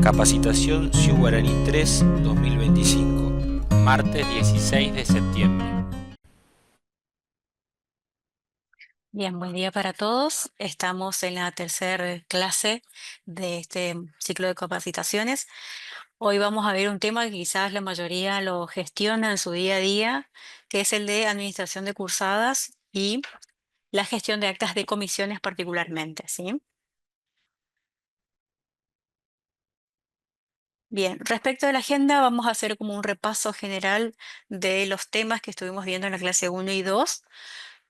Capacitación Siu Guaraní 3 2025, martes 16 de septiembre. Bien, buen día para todos. Estamos en la tercera clase de este ciclo de capacitaciones. Hoy vamos a ver un tema que quizás la mayoría lo gestiona en su día a día, que es el de administración de cursadas y la gestión de actas de comisiones particularmente, ¿sí? Bien, respecto a la agenda, vamos a hacer como un repaso general de los temas que estuvimos viendo en la clase 1 y 2.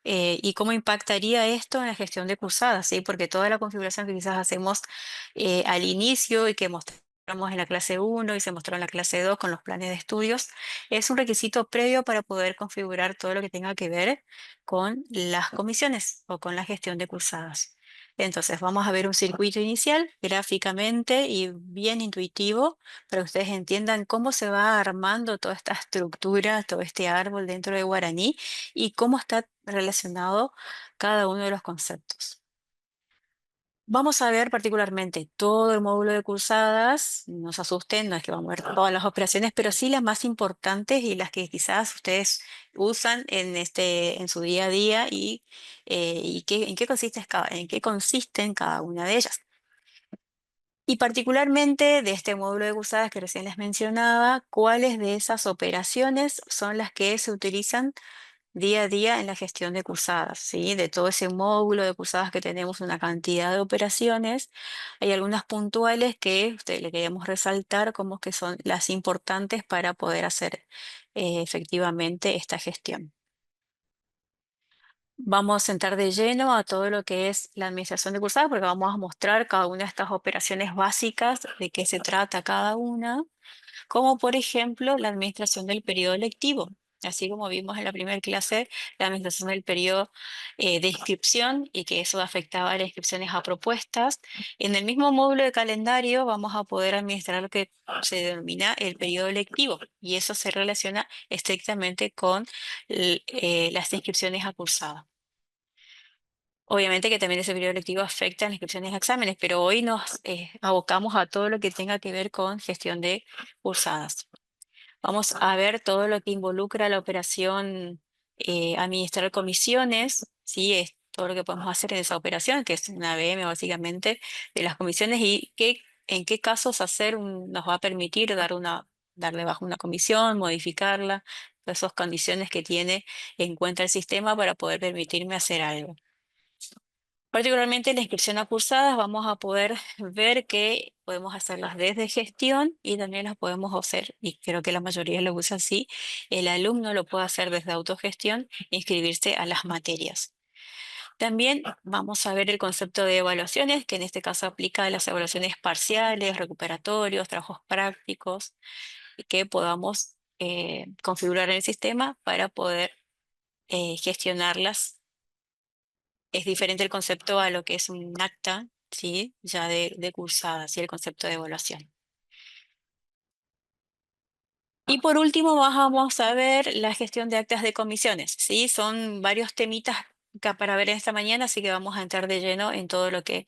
Y cómo impactaría esto en la gestión de cursadas, ¿sí? Porque toda la configuración que quizás hacemos al inicio y que mostramos en la clase 1 y se mostró en la clase 2 con los planes de estudios, es un requisito previo para poder configurar todo lo que tenga que ver con las comisiones o con la gestión de cursadas. Entonces, vamos a ver un circuito inicial gráficamente y bien intuitivo para que ustedes entiendan cómo se va armando toda esta estructura, todo este árbol dentro de Guaraní y cómo está relacionado cada uno de los conceptos. Vamos a ver particularmente todo el módulo de cursadas, no se asusten, no es que vamos a ver todas las operaciones, pero sí las más importantes y las que quizás ustedes usan en su día a día en qué en qué consisten cada una de ellas. Y particularmente de este módulo de cursadas que recién les mencionaba, cuáles de esas operaciones son las que se utilizan día a día en la gestión de cursadas, ¿sí? De todo ese módulo de cursadas que tenemos una cantidad de operaciones, hay algunas puntuales que le queremos resaltar como que son las importantes para poder hacer efectivamente esta gestión. Vamos a entrar de lleno a todo lo que es la administración de cursadas porque vamos a mostrar cada una de estas operaciones básicas, de qué se trata cada una, como por ejemplo la administración del periodo lectivo. Así como vimos en la primera clase, la administración del periodo de inscripción y que eso afectaba a las inscripciones a propuestas. En el mismo módulo de calendario vamos a poder administrar lo que se denomina el periodo lectivo y eso se relaciona estrictamente con las inscripciones a cursada. Obviamente que también ese periodo lectivo afecta a las inscripciones a exámenes, pero hoy nos abocamos a todo lo que tenga que ver con gestión de cursadas. Vamos a ver todo lo que involucra la operación administrar comisiones, ¿sí? Es todo lo que podemos hacer en esa operación, que es una VM básicamente de las comisiones y en qué casos nos va a permitir darle bajo una comisión, modificarla, todas esas condiciones que tiene en cuenta el sistema para poder permitirme hacer algo. Particularmente en la inscripción a cursadas vamos a poder ver que podemos hacerlas desde gestión y también las podemos hacer, y creo que la mayoría lo usa así, el alumno lo puede hacer desde autogestión e inscribirse a las materias. También vamos a ver el concepto de evaluaciones, que en este caso aplica a las evaluaciones parciales, recuperatorios, trabajos prácticos, y que podamos configurar en el sistema para poder gestionarlas. Es diferente el concepto a lo que es un acta, ¿sí? Ya de cursada, ¿sí? El concepto de evaluación. Y por último vamos a ver la gestión de actas de comisiones, ¿sí? Son varios temitas para ver esta mañana, así que vamos a entrar de lleno en todo lo que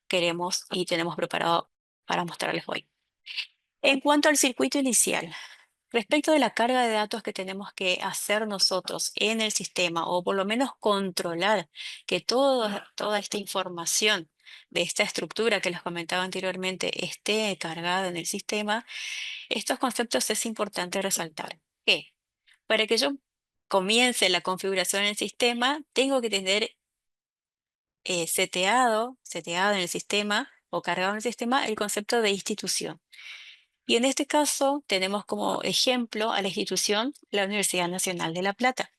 queremos y tenemos preparado para mostrarles hoy. En cuanto al circuito inicial, respecto de la carga de datos que tenemos que hacer nosotros en el sistema, o por lo menos controlar que toda esta información de esta estructura que les comentaba anteriormente esté cargada en el sistema, estos conceptos es importante resaltar. Que para que yo comience la configuración en el sistema, tengo que tener seteado en el sistema o cargado en el sistema el concepto de institución. Y en este caso tenemos como ejemplo a la institución la Universidad Nacional de La Plata.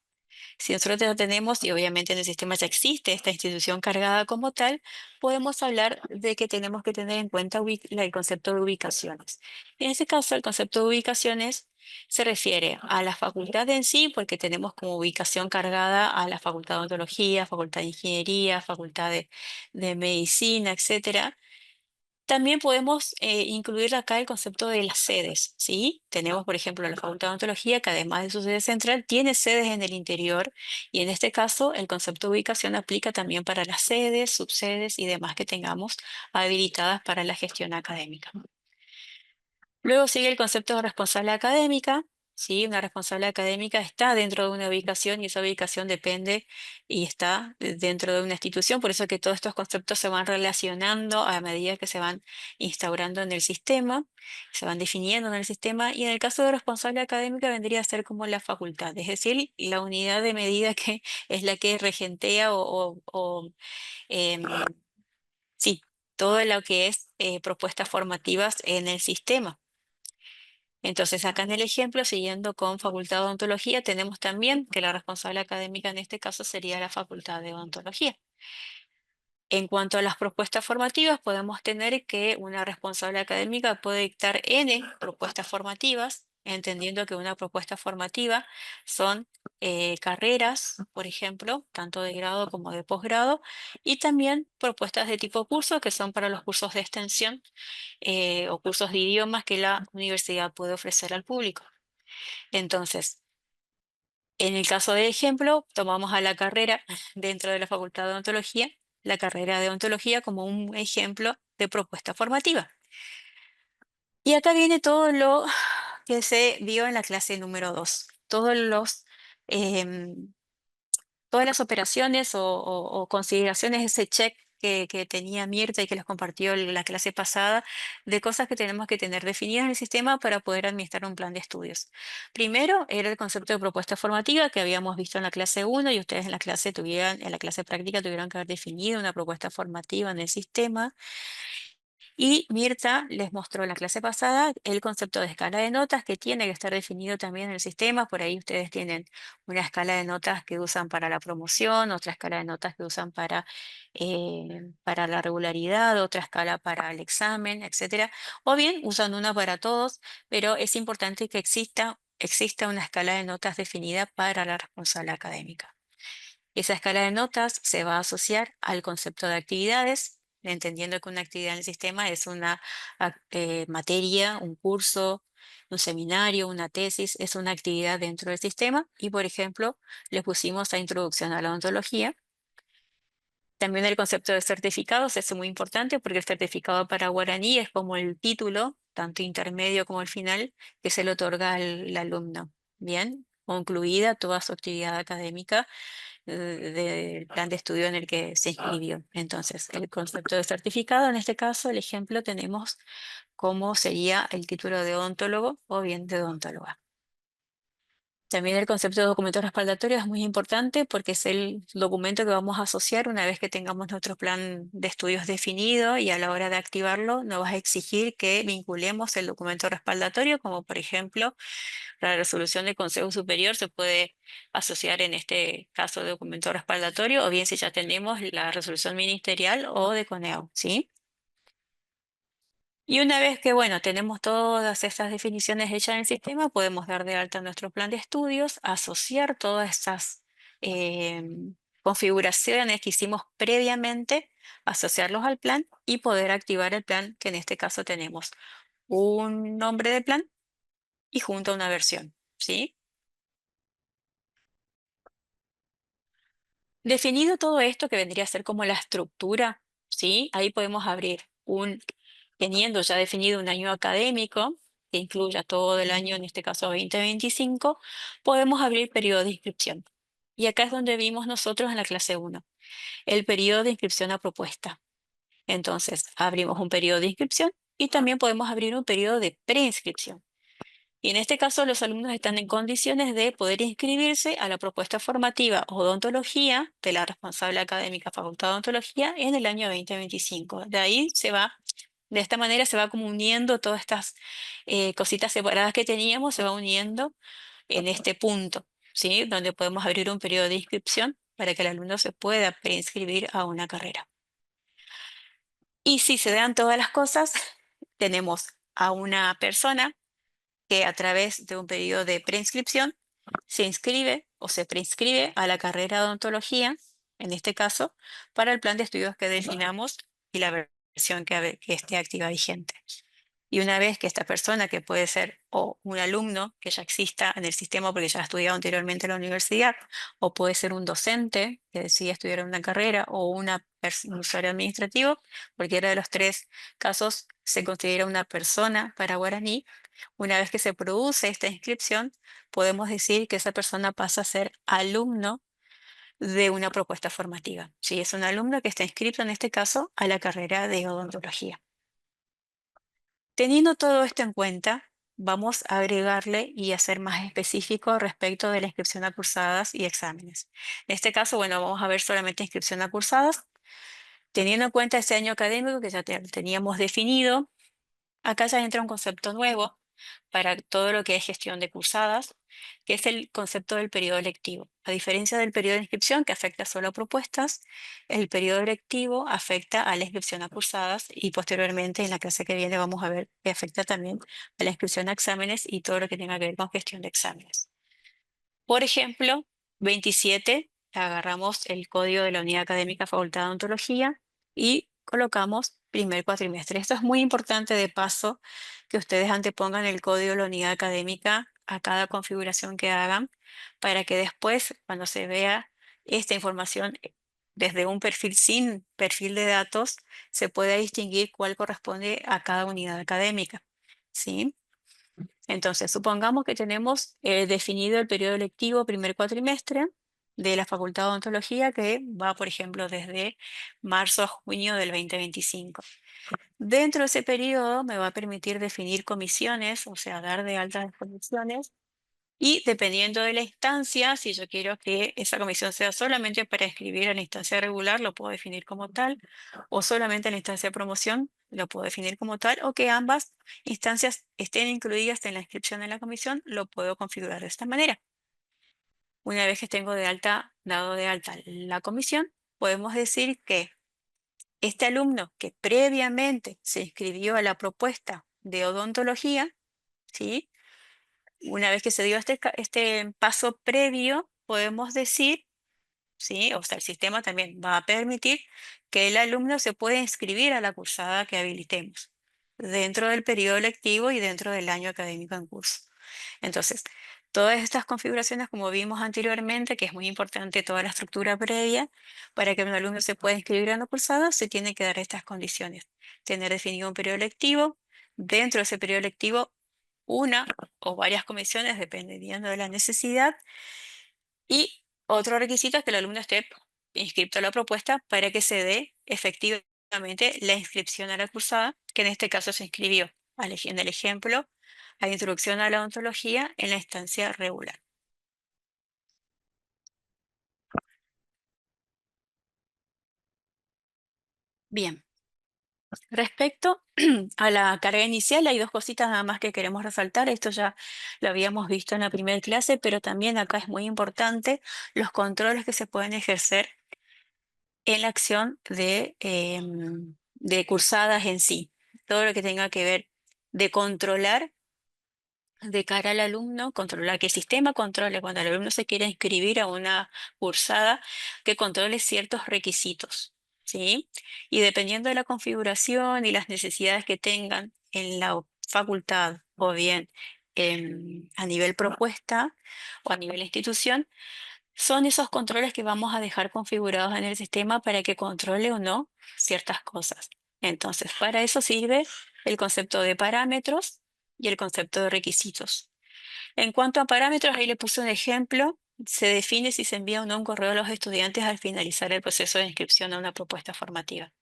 Si nosotros ya tenemos, y obviamente en el sistema ya existe esta institución cargada como tal, podemos hablar de que tenemos que tener en cuenta el concepto de ubicaciones. En este caso, el concepto de ubicaciones se refiere a la facultad en sí, porque tenemos como ubicación cargada a la Facultad de Odontología, Facultad de Ingeniería, Facultad de Medicina, etcétera. También podemos incluir acá el concepto de las sedes, ¿sí? Tenemos, por ejemplo, la Facultad de Odontología, que además de su sede central, tiene sedes en el interior, y en este caso el concepto de ubicación aplica también para las sedes, subsedes y demás que tengamos habilitadas para la gestión académica. Luego sigue el concepto de responsable académica. ¿Sí? Una responsable académica está dentro de una ubicación y esa ubicación depende y está dentro de una institución. Por eso que todos estos conceptos se van relacionando a medida que se van instaurando en el sistema, se van definiendo en el sistema. Y en el caso de responsable académica vendría a ser como la facultad, es decir, la unidad de medida que es la que regentea em, sí, todo lo que es propuestas formativas en el sistema. Entonces, acá en el ejemplo, siguiendo con Facultad de Odontología, tenemos también que la responsable académica en este caso sería la Facultad de Odontología. En cuanto a las propuestas formativas, podemos tener que una responsable académica puede dictar N propuestas formativas, entendiendo que una propuesta formativa son carreras, por ejemplo, tanto de grado como de posgrado, y también propuestas de tipo curso, que son para los cursos de extensión o cursos de idiomas que la universidad puede ofrecer al público. Entonces, en el caso de ejemplo, tomamos a la carrera dentro de la Facultad de Odontología, la carrera de odontología como un ejemplo de propuesta formativa. Y acá viene todo lo que se vio en la clase número 2, em, todas las operaciones o consideraciones, ese check que tenía Mirta y que les compartió la clase pasada, de cosas que tenemos que tener definidas en el sistema para poder administrar un plan de estudios. Primero era el concepto de propuesta formativa que habíamos visto en la clase 1 y ustedes en la clase práctica tuvieron que haber definido una propuesta formativa en el sistema. Y Mirta les mostró en la clase pasada el concepto de escala de notas que tiene que estar definido también en el sistema. Por ahí ustedes tienen una escala de notas que usan para la promoción, otra escala de notas que usan para la regularidad, otra escala para el examen, etcétera. O bien usan una para todos, pero es importante que exista una escala de notas definida para la responsable académica. Esa escala de notas se va a asociar al concepto de actividades, entendiendo que una actividad en el sistema es una materia, un curso, un seminario, una tesis, es una actividad dentro del sistema. Y, por ejemplo, le pusimos a introducción a la odontología. También el concepto de certificados es muy importante porque el certificado para guaraní es como el título, tanto intermedio como el final, que se le otorga al alumno. Bien, concluida toda su actividad académica del plan de estudio en el que se inscribió. Entonces, el concepto de certificado, en este caso, el ejemplo tenemos cómo sería el título de odontólogo o bien de odontóloga. También el concepto de documento respaldatorio es muy importante porque es el documento que vamos a asociar una vez que tengamos nuestro plan de estudios definido y a la hora de activarlo nos va a exigir que vinculemos el documento respaldatorio, como por ejemplo la resolución del Consejo Superior se puede asociar en este caso de documento respaldatorio, o bien si ya tenemos la resolución ministerial o de CONEO, ¿sí? Y una vez que, bueno, tenemos todas estas definiciones hechas en el sistema, podemos dar de alta nuestro plan de estudios, asociar todas estas configuraciones que hicimos previamente, asociarlos al plan y poder activar el plan, que en este caso tenemos un nombre de plan y junto a una versión, ¿sí? Definido todo esto, que vendría a ser como la estructura, ¿sí? Ahí podemos abrir teniendo ya definido un año académico, que incluya todo el año, en este caso 2025, podemos abrir periodo de inscripción. Y acá es donde vimos nosotros en la clase 1, el periodo de inscripción a propuesta. Entonces, abrimos un periodo de inscripción y también podemos abrir un periodo de preinscripción. Y en este caso, los alumnos están en condiciones de poder inscribirse a la propuesta formativa odontología de la responsable académica Facultad de Odontología en el año 2025. De esta manera se va como uniendo todas estas cositas separadas que teníamos, se va uniendo en este punto, ¿sí? Donde podemos abrir un periodo de inscripción para que el alumno se pueda preinscribir a una carrera. Y si se dan todas las cosas, tenemos a una persona que a través de un periodo de preinscripción se inscribe o se preinscribe a la carrera de odontología, en este caso, para el plan de estudios que definamos y la versión que esté activa vigente. Y una vez que esta persona, que puede ser o un alumno que ya exista en el sistema porque ya ha estudiado anteriormente en la universidad, o puede ser un docente que decide estudiar una carrera, o un usuario administrativo, cualquiera de los tres casos se considera una persona para guaraní. Una vez que se produce esta inscripción, podemos decir que esa persona pasa a ser alumno de una propuesta formativa. Sí, es un alumno que está inscrito en este caso a la carrera de odontología. Teniendo todo esto en cuenta, vamos a agregarle y a ser más específico respecto de la inscripción a cursadas y exámenes. En este caso, bueno, vamos a ver solamente inscripción a cursadas, teniendo en cuenta ese año académico que ya teníamos definido. Acá ya entra un concepto nuevo para todo lo que es gestión de cursadas, que es el concepto del periodo lectivo. A diferencia del periodo de inscripción, que afecta solo a propuestas, el periodo lectivo afecta a la inscripción a cursadas, y posteriormente en la clase que viene vamos a ver que afecta también a la inscripción a exámenes y todo lo que tenga que ver con gestión de exámenes. Por ejemplo, 27, agarramos el código de la Unidad Académica Facultad de Odontología y colocamos primer cuatrimestre. Esto es muy importante, de paso, que ustedes antepongan el código de la unidad académica a cada configuración que hagan, para que después, cuando se vea esta información desde un perfil sin perfil de datos, se pueda distinguir cuál corresponde a cada unidad académica. ¿Sí? Entonces, supongamos que tenemos definido el periodo lectivo primer cuatrimestre de la Facultad de Odontología, que va, por ejemplo, desde marzo a junio del 2025. Dentro de ese periodo me va a permitir definir comisiones, o sea, dar de alta las comisiones, y dependiendo de la instancia, si yo quiero que esa comisión sea solamente para inscribir a la instancia regular, lo puedo definir como tal, o solamente en la instancia de promoción, lo puedo definir como tal, o que ambas instancias estén incluidas en la inscripción en la comisión, lo puedo configurar de esta manera. Una vez que tengo dado de alta la comisión, podemos decir que este alumno que previamente se inscribió a la propuesta de odontología, ¿sí? Una vez que se dio este paso previo, podemos decir, ¿sí? O sea, el sistema también va a permitir que el alumno se pueda inscribir a la cursada que habilitemos dentro del periodo lectivo y dentro del año académico en curso. Entonces, todas estas configuraciones, como vimos anteriormente, que es muy importante toda la estructura previa, para que un alumno se pueda inscribir en la cursada, se tienen que dar estas condiciones. Tener definido un periodo lectivo, dentro de ese periodo lectivo una o varias comisiones, dependiendo de la necesidad. Y otro requisito es que el alumno esté inscrito a la propuesta para que se dé efectivamente la inscripción a la cursada, que en este caso se inscribió, en el ejemplo, a introducción a la odontología en la instancia regular. Bien, respecto a la carga inicial, hay dos cositas nada más que queremos resaltar. Esto ya lo habíamos visto en la primera clase, pero también acá es muy importante los controles que se pueden ejercer en la acción de cursadas en sí. Todo lo que tenga que ver de controlar de cara al alumno, controlar que el sistema controle cuando el alumno se quiere inscribir a una cursada, que controle ciertos requisitos, ¿sí? Y dependiendo de la configuración y las necesidades que tengan en la facultad, o bien a nivel propuesta o a nivel institución, son esos controles que vamos a dejar configurados en el sistema para que controle o no ciertas cosas. Entonces, para eso sirve el concepto de parámetros y el concepto de requisitos. En cuanto a parámetros, ahí le puse un ejemplo. Se define si se envía o no un correo a los estudiantes al finalizar el proceso de inscripción a una propuesta formativa.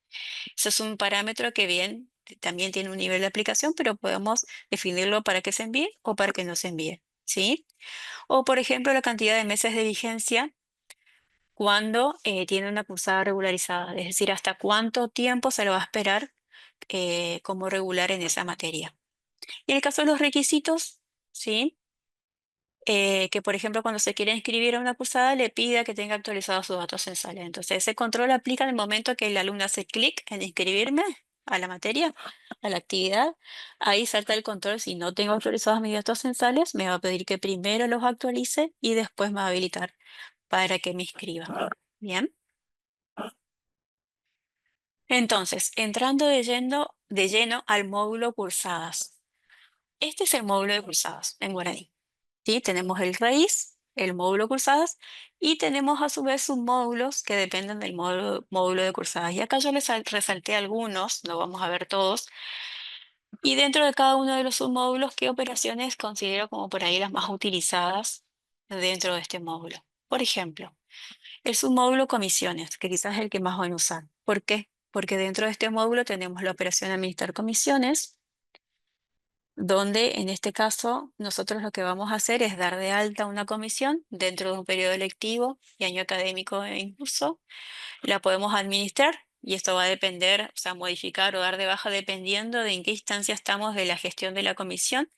Eso es un parámetro que bien también tiene un nivel de aplicación, pero podemos definirlo para que se envíe o para que no se envíe, ¿sí? O, por ejemplo, la cantidad de meses de vigencia cuando tiene una cursada regularizada, es decir, hasta cuánto tiempo se lo va a esperar como regular en esa materia. Y en el caso de los requisitos, ¿sí? Que por ejemplo cuando se quiere inscribir a una cursada le pida que tenga actualizados sus datos censales. Entonces ese control aplica en el momento que el alumno hace clic en inscribirme a la materia, a la actividad. Ahí salta el control: si no tengo actualizados mis datos censales, me va a pedir que primero los actualice y después me va a habilitar para que me inscriba. Bien. Entonces, entrando de lleno al módulo cursadas. Este es el módulo de cursadas en guaraní. ¿Sí? Tenemos el raíz, el módulo cursadas y tenemos a su vez submódulos que dependen del módulo de cursadas. Y acá yo les resalté algunos, no vamos a ver todos. Y dentro de cada uno de los submódulos, ¿qué operaciones considero como por ahí las más utilizadas dentro de este módulo? Por ejemplo, el submódulo comisiones, que quizás es el que más van a usar. ¿Por qué? Porque dentro de este módulo tenemos la operación administrar comisiones, donde en este caso nosotros lo que vamos a hacer es dar de alta una comisión dentro de un periodo lectivo y año académico en curso. La podemos administrar y esto va a depender, o sea, modificar o dar de baja dependiendo de en qué instancia estamos de la gestión de la comisión.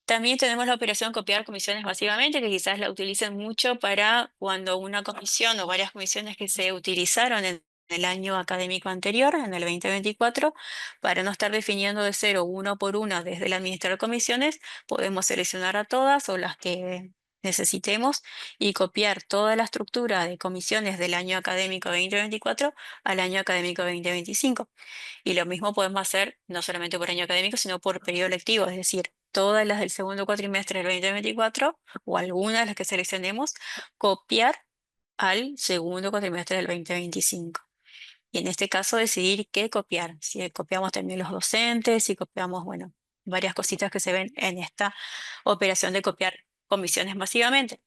También tenemos la operación copiar comisiones masivamente, que quizás la utilicen mucho para cuando una comisión o varias comisiones que se utilizaron en el año académico anterior, en el 2024, para no estar definiendo de cero uno por uno desde el administrador de comisiones, podemos seleccionar a todas o las que necesitemos y copiar toda la estructura de comisiones del año académico 2024 al año académico 2025. Y lo mismo podemos hacer no solamente por año académico, sino por periodo lectivo, es decir, todas las del segundo cuatrimestre del 2024 o algunas de las que seleccionemos, copiar al segundo cuatrimestre del 2025. Y en este caso decidir qué copiar, si copiamos también los docentes, si copiamos, bueno, varias cositas que se ven en esta operación de copiar comisiones masivamente.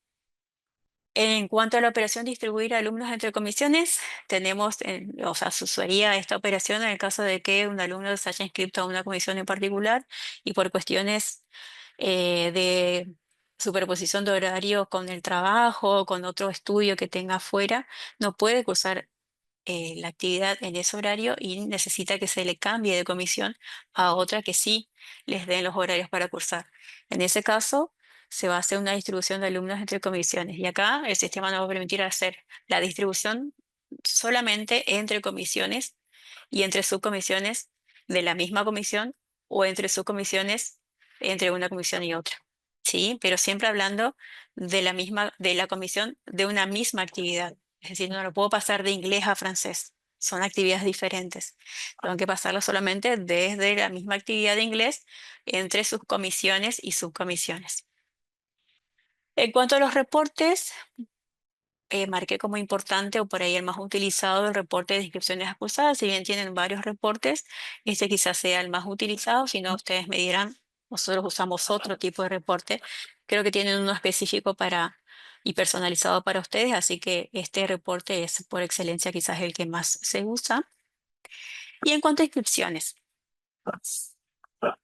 En cuanto a la operación distribuir alumnos entre comisiones, tenemos, o sea, se usaría esta operación en el caso de que un alumno se haya inscrito a una comisión en particular y por cuestiones de superposición de horario con el trabajo o con otro estudio que tenga afuera, no puede cursar la actividad en ese horario y necesita que se le cambie de comisión a otra que sí les den los horarios para cursar. En ese caso, se va a hacer una distribución de alumnos entre comisiones y acá el sistema nos va a permitir hacer la distribución solamente entre comisiones y entre subcomisiones de la misma comisión o entre subcomisiones entre una comisión y otra. Sí, pero siempre hablando de la misma, de la comisión de una misma actividad. Es decir, no lo puedo pasar de inglés a francés. Son actividades diferentes. Tengo que pasarlo solamente desde la misma actividad de inglés entre sus comisiones y subcomisiones. En cuanto a los reportes, marqué como importante o por ahí el más utilizado el reporte de inscripciones acusadas. Si bien tienen varios reportes, este quizás sea el más utilizado. Si no, ustedes me dirán, nosotros usamos otro tipo de reporte. Creo que tienen uno específico para y personalizado para ustedes, así que este reporte es por excelencia quizás el que más se usa. Y en cuanto a inscripciones,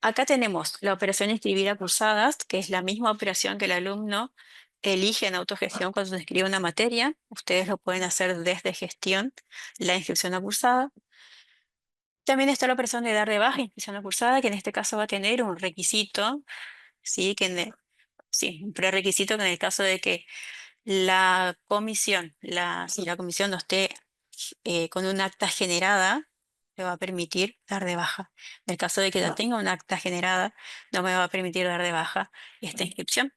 acá tenemos la operación inscribir a cursadas, que es la misma operación que el alumno elige en autogestión cuando se inscribe una materia. Ustedes lo pueden hacer desde gestión, la inscripción a cursada. También está la operación de dar de baja inscripción a cursada, que en este caso va a tener un requisito, ¿sí? Sí, un prerequisito que en el caso de que la comisión, si la comisión no esté con un acta generada, me va a permitir dar de baja. En el caso de que ya tenga un acta generada, no me va a permitir dar de baja esta inscripción.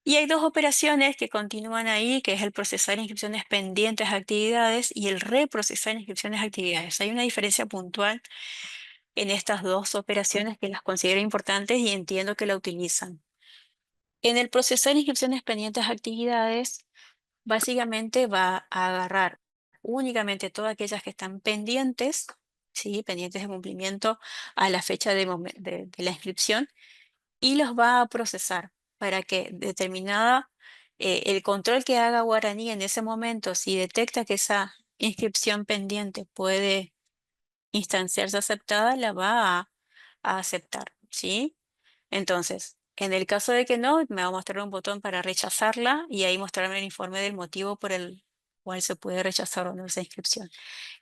Y hay dos operaciones que continúan ahí, que es el procesar inscripciones pendientes a actividades y el reprocesar inscripciones a actividades. Hay una diferencia puntual en estas dos operaciones que las considero importantes y entiendo que la utilizan. En el procesar inscripciones pendientes a actividades, básicamente va a agarrar únicamente todas aquellas que están pendientes, ¿sí? Pendientes de cumplimiento a la fecha de la inscripción y los va a procesar para que el control que haga Guaraní en ese momento, si detecta que esa inscripción pendiente puede instanciarse aceptada, la va a aceptar, ¿sí? Entonces, en el caso de que no, me va a mostrar un botón para rechazarla y ahí mostrarme el informe del motivo por el cual se puede rechazar o no esa inscripción.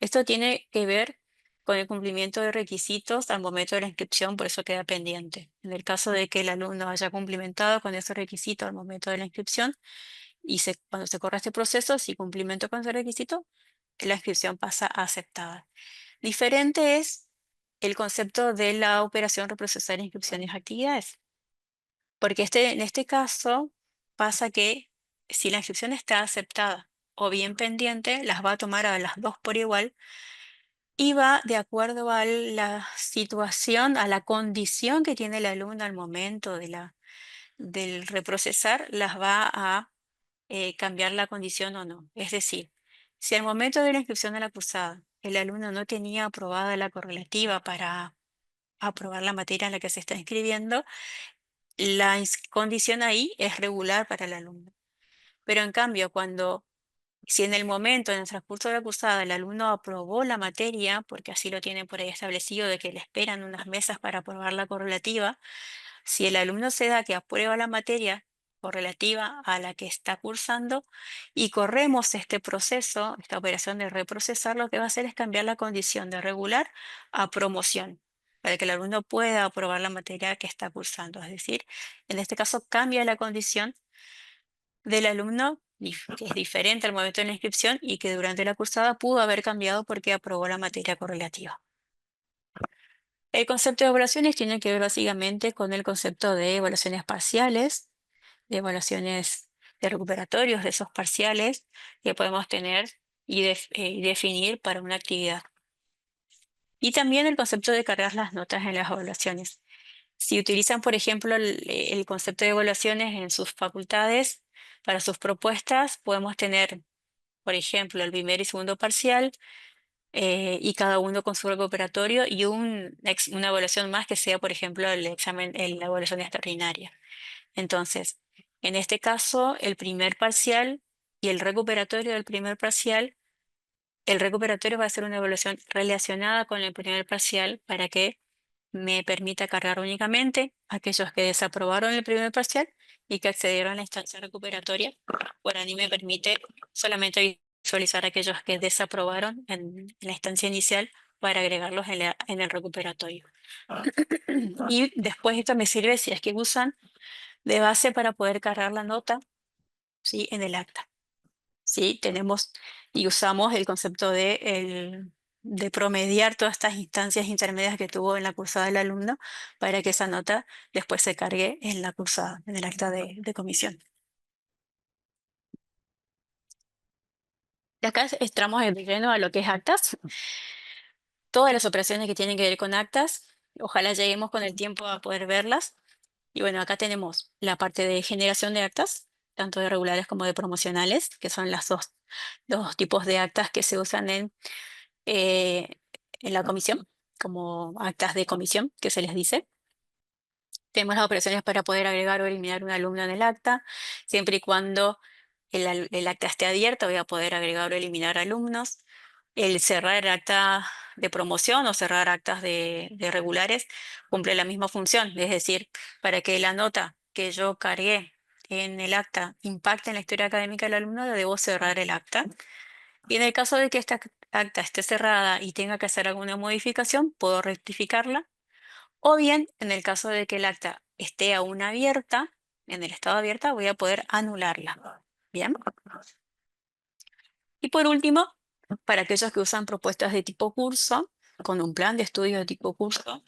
Esto tiene que ver con el cumplimiento de requisitos al momento de la inscripción, por eso queda pendiente. En el caso de que el alumno haya cumplimentado con ese requisito al momento de la inscripción y cuando se corra este proceso, si cumplimento con ese requisito, la inscripción pasa a aceptada. Diferente es el concepto de la operación reprocesar inscripciones y actividades. Porque en este caso pasa que si la inscripción está aceptada o bien pendiente, las va a tomar a las dos por igual y va de acuerdo a la situación, a la condición que tiene el alumno al momento del reprocesar, las va a cambiar la condición o no. Es decir, si al momento de la inscripción de la cursada el alumno no tenía aprobada la correlativa para aprobar la materia en la que se está inscribiendo, la condición ahí es regular para el alumno. Pero en cambio, si en el momento, en el transcurso de la cursada, el alumno aprobó la materia, porque así lo tienen por ahí establecido, de que le esperan unas mesas para aprobar la correlativa, si el alumno se da que aprueba la materia correlativa a la que está cursando y corremos este proceso, esta operación de reprocesar, lo que va a hacer es cambiar la condición de regular a promoción, para que el alumno pueda aprobar la materia que está cursando. Es decir, en este caso cambia la condición del alumno, que es diferente al momento de la inscripción y que durante la cursada pudo haber cambiado porque aprobó la materia correlativa. El concepto de evaluaciones tiene que ver básicamente con el concepto de evaluaciones parciales, de evaluaciones de recuperatorios de esos parciales que podemos tener y definir para una actividad. Y también el concepto de cargar las notas en las evaluaciones. Si utilizan, por ejemplo, el concepto de evaluaciones en sus facultades, para sus propuestas, podemos tener, por ejemplo, el primer y segundo parcial, y cada uno con su recuperatorio y una evaluación más que sea, por ejemplo, el examen, la evaluación extraordinaria. Entonces, en este caso, el primer parcial y el recuperatorio del primer parcial, el recuperatorio va a ser una evaluación relacionada con el primer parcial para que me permita cargar únicamente a aquellos que desaprobaron el primer parcial y que accedieron a la instancia recuperatoria. Por ahí me permite solamente visualizar a aquellos que desaprobaron en la instancia inicial para agregarlos en el recuperatorio. Y después esto me sirve si es que usan de base para poder cargar la nota, ¿sí?, en el acta. ¿Sí? Tenemos y usamos el concepto de promediar todas estas instancias intermedias que tuvo en la cursada del alumno para que esa nota después se cargue en la cursada, en el acta de comisión. Y acá entramos de lleno a lo que es actas. Todas las operaciones que tienen que ver con actas, ojalá lleguemos con el tiempo a poder verlas. Y bueno, acá tenemos la parte de generación de actas, tanto de regulares como de promocionales, que son los dos tipos de actas que se usan eh, en la comisión, como actas de comisión, que se les dice. Tenemos las operaciones para poder agregar o eliminar un alumno en el acta, siempre y cuando el acta esté abierta, voy a poder agregar o eliminar alumnos. El cerrar acta de promoción o cerrar actas de regulares cumple la misma función, es decir, para que la nota que yo cargué en el acta impacte en la historia académica del alumno, debo cerrar el acta. Y en el caso de que esta acta esté cerrada y tenga que hacer alguna modificación, puedo rectificarla. O bien, en el caso de que el acta esté aún abierta, en el estado abierta, voy a poder anularla. Bien. Y por último, para aquellos que usan propuestas de tipo curso, con un plan de estudio de tipo curso,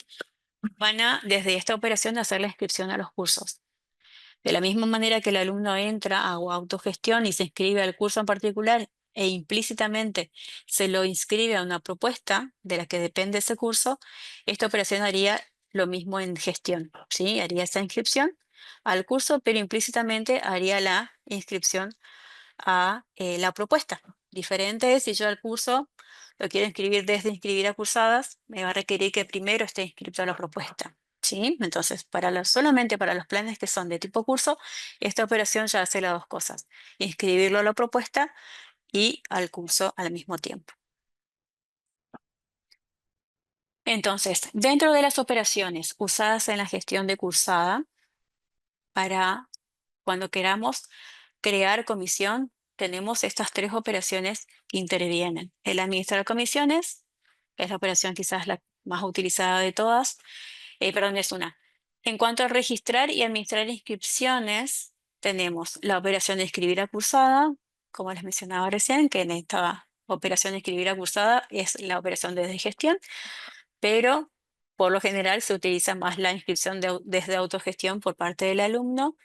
van a, desde esta operación, hacer la inscripción a los cursos. De la misma manera que el alumno entra a autogestión y se inscribe al curso en particular e implícitamente se lo inscribe a una propuesta de la que depende ese curso, esta operación haría lo mismo en gestión, ¿sí? Haría esa inscripción al curso, pero implícitamente haría la inscripción a la propuesta. Diferente es si yo al curso lo quiero inscribir desde inscribir a cursadas, me va a requerir que primero esté inscrito a la propuesta. ¿Sí? Entonces, solamente para los planes que son de tipo curso, esta operación ya hace las dos cosas: inscribirlo a la propuesta y al curso al mismo tiempo. Entonces, dentro de las operaciones usadas en la gestión de cursada, para cuando queramos crear comisión, tenemos estas tres operaciones que intervienen. El administrar comisiones, que es la operación quizás la más utilizada de todas, perdón, es una. En cuanto a registrar y administrar inscripciones, tenemos la operación de inscribir a cursada, como les mencionaba recién, que en esta operación de inscribir a cursada es la operación desde gestión, pero por lo general se utiliza más la inscripción desde autogestión por parte del alumno.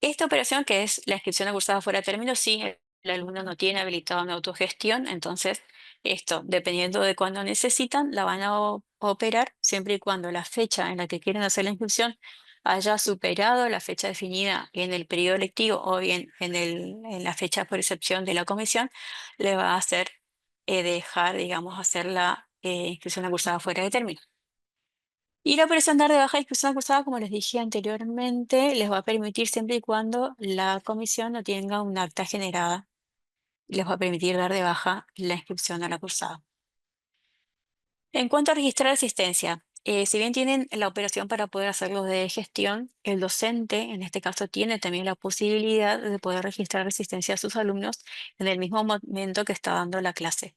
Esta operación, que es la inscripción a cursada fuera de término, sí, el el alumno no tiene habilitado una autogestión, entonces esto, dependiendo de cuándo necesitan, la van a operar siempre y cuando la fecha en la que quieren hacer la inscripción haya superado la fecha definida en el periodo lectivo o bien en la fecha por excepción de la comisión, le va a hacer dejar, digamos, hacer la inscripción cursada fuera de término. Y la operación dar de baja de inscripción cursada, como les dije anteriormente, les va a permitir siempre y cuando la comisión no tenga un acta generada, les va a permitir dar de baja la inscripción a la cursada. En cuanto a registrar asistencia, si bien tienen la operación para poder hacerlo de gestión, el docente, en este caso, tiene también la posibilidad de poder registrar asistencia a sus alumnos en el mismo momento que está dando la clase.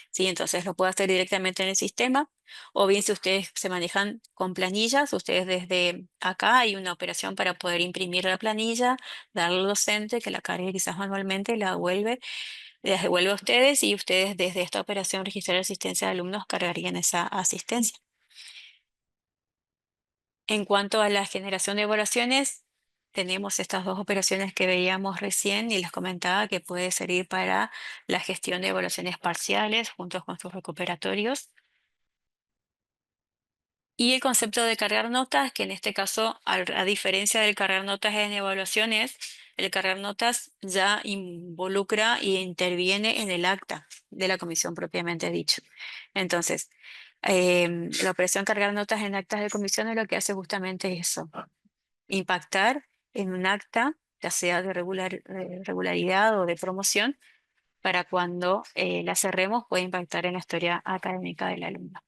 ¿Sí? Entonces lo puede hacer directamente en el sistema, o bien si ustedes se manejan con planillas, ustedes desde acá hay una operación para poder imprimir la planilla, darle al docente que la cargue quizás manualmente, les devuelve a ustedes y ustedes desde esta operación registrar asistencia de alumnos cargarían esa asistencia. En cuanto a la generación de evaluaciones, tenemos estas dos operaciones que veíamos recién y les comentaba que puede servir para la gestión de evaluaciones parciales junto con sus recuperatorios. Y el concepto de cargar notas, que en este caso, a diferencia del cargar notas en evaluaciones, el cargar notas ya involucra y interviene en el acta de la comisión propiamente dicho. Entonces, la operación cargar notas en actas de comisión es lo que hace justamente eso, impactar en un acta, ya sea de regularidad o de promoción, para cuando la cerremos puede impactar en la historia académica del alumno.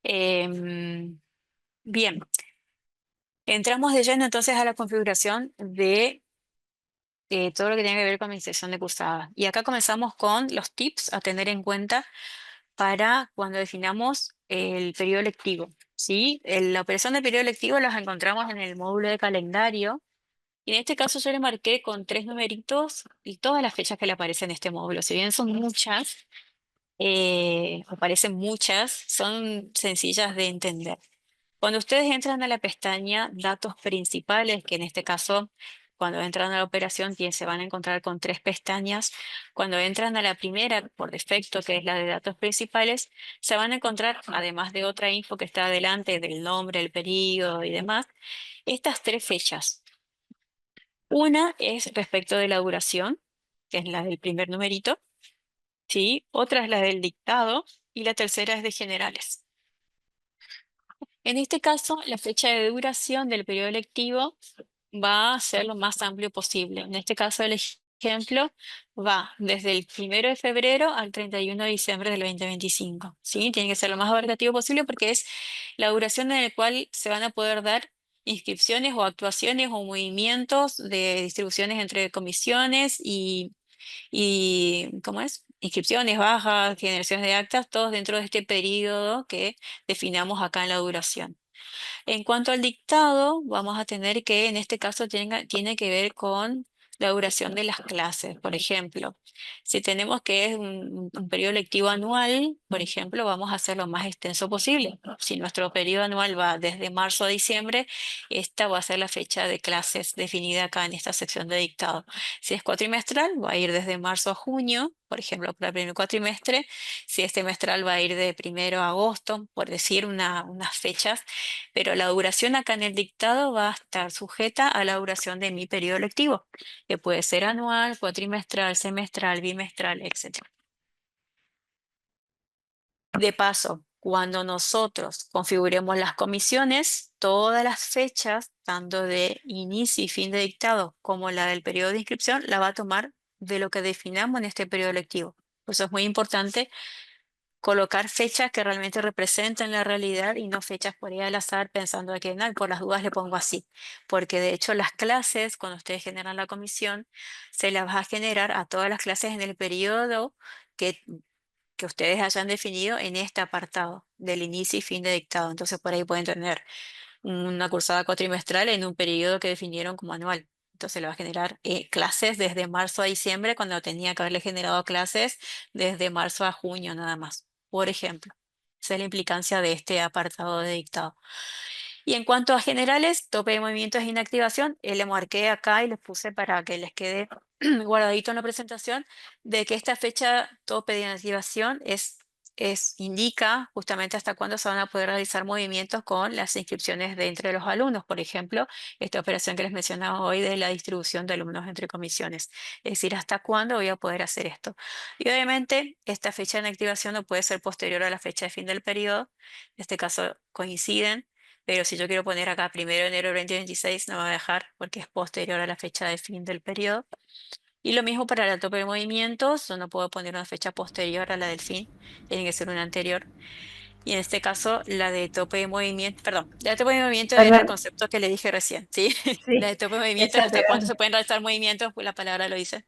Em, Bien, entramos de lleno entonces a la configuración de todo lo que tiene que ver con administración de cursadas. Y acá comenzamos con los tips a tener en cuenta para cuando definamos el periodo lectivo. ¿Sí? La operación del periodo lectivo las encontramos en el módulo de calendario. Y en este caso yo le marqué con 3 numeritos y todas las fechas que le aparecen en este módulo. Si bien son muchas, aparecen muchas, son sencillas de entender. Cuando ustedes entran a la pestaña Datos Principales, que en este caso, cuando entran a la operación, se van a encontrar con 3 pestañas. Cuando entran a la primera, por defecto, que es la de Datos Principales, se van a encontrar, además de otra info que está adelante del nombre, el periodo y demás, estas 3 fechas. Una es respecto de la duración, que es la del primer numerito, ¿sí? Otra es la del dictado y la tercera es de generales. En este caso, la fecha de duración del periodo lectivo va a ser lo más amplio posible. En este caso, el ejemplo va desde el 1 de febrero al 31 de diciembre del 2025. ¿Sí? Tiene que ser lo más abarcativo posible porque es la duración en la cual se van a poder dar inscripciones o actuaciones o movimientos de distribuciones entre comisiones y ¿cómo es? Inscripciones, bajas, generaciones de actas, todos dentro de este periodo que definamos acá en la duración. En cuanto al dictado, vamos a tener que en este caso tiene que ver con la duración de las clases. Por ejemplo, si tenemos que es un periodo lectivo anual, por ejemplo, vamos a hacer lo más extenso posible. Si nuestro periodo anual va desde marzo a diciembre, esta va a ser la fecha de clases definida acá en esta sección de dictado. Si es cuatrimestral, va a ir desde marzo a junio, por ejemplo, para el primer cuatrimestre. Si es semestral, va a ir de primero a agosto, por decir unas fechas, pero la duración acá en el dictado va a estar sujeta a la duración de mi periodo lectivo, que puede ser anual, cuatrimestral, semestral, bimestral, etc. De paso, cuando nosotros configuremos las comisiones, todas las fechas, tanto de inicio y fin de dictado como la del periodo de inscripción, la va a tomar de lo que definamos en este periodo lectivo. Por eso es muy importante colocar fechas que realmente representen la realidad y no fechas por ahí al azar pensando que no, por las dudas le pongo así. Porque de hecho las clases, cuando ustedes generan la comisión, se las va a generar a todas las clases en el periodo que, que ustedes hayan definido en este apartado del inicio y fin de dictado. Entonces por ahí pueden tener una cursada cuatrimestral en un periodo que definieron como anual. Entonces le va a generar clases desde marzo a diciembre cuando tenía que haberle generado clases desde marzo a junio nada más, por ejemplo. Esa es la implicancia de este apartado de dictado. Y en cuanto a generales, tope de movimientos e inactivación, le marqué acá y les puse para que les quede guardadito en la presentación, de que esta fecha tope de inactivación indica justamente hasta cuándo se van a poder realizar movimientos con las inscripciones de entre los alumnos. Por ejemplo, esta operación que les mencionaba hoy de la distribución de alumnos entre comisiones. Es decir, hasta cuándo voy a poder hacer esto. Y obviamente, esta fecha de inactivación no puede ser posterior a la fecha de fin del periodo. En este caso coinciden. Pero si yo quiero poner acá 1 de enero del 2026, no me va a dejar porque es posterior a la fecha de fin del periodo. Y lo mismo para la tope de movimientos, yo no puedo poner una fecha posterior a la del fin, tiene que ser una anterior. Y en este caso, la de tope de movimiento, perdón, la de tope de movimiento era el Perdón, concepto que le dije recién, ¿sí? La de sí, tope de movimiento, exacto. ¿hasta cuándo se pueden realizar movimientos? Pues la palabra lo dice.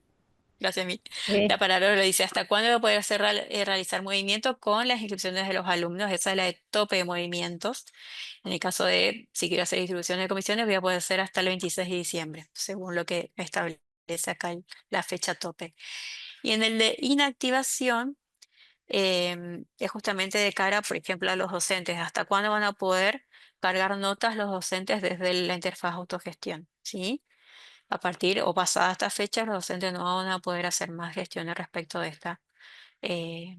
Gracias, Mil. La Sí, palabra lo dice, ¿hasta cuándo voy a poder realizar movimientos con las inscripciones de los alumnos? Esa es la de tope de movimientos. En el caso de, si quiero hacer distribución de comisiones, voy a poder hacer hasta el 26 de diciembre, según lo que establece acá la fecha tope. Y en el de inactivación, es justamente de cara, por ejemplo, a los docentes. ¿Hasta cuándo van a poder cargar notas los docentes desde la interfaz autogestión? ¿Sí? A partir o pasada esta fecha, los docentes no van a poder hacer más gestiones respecto eh,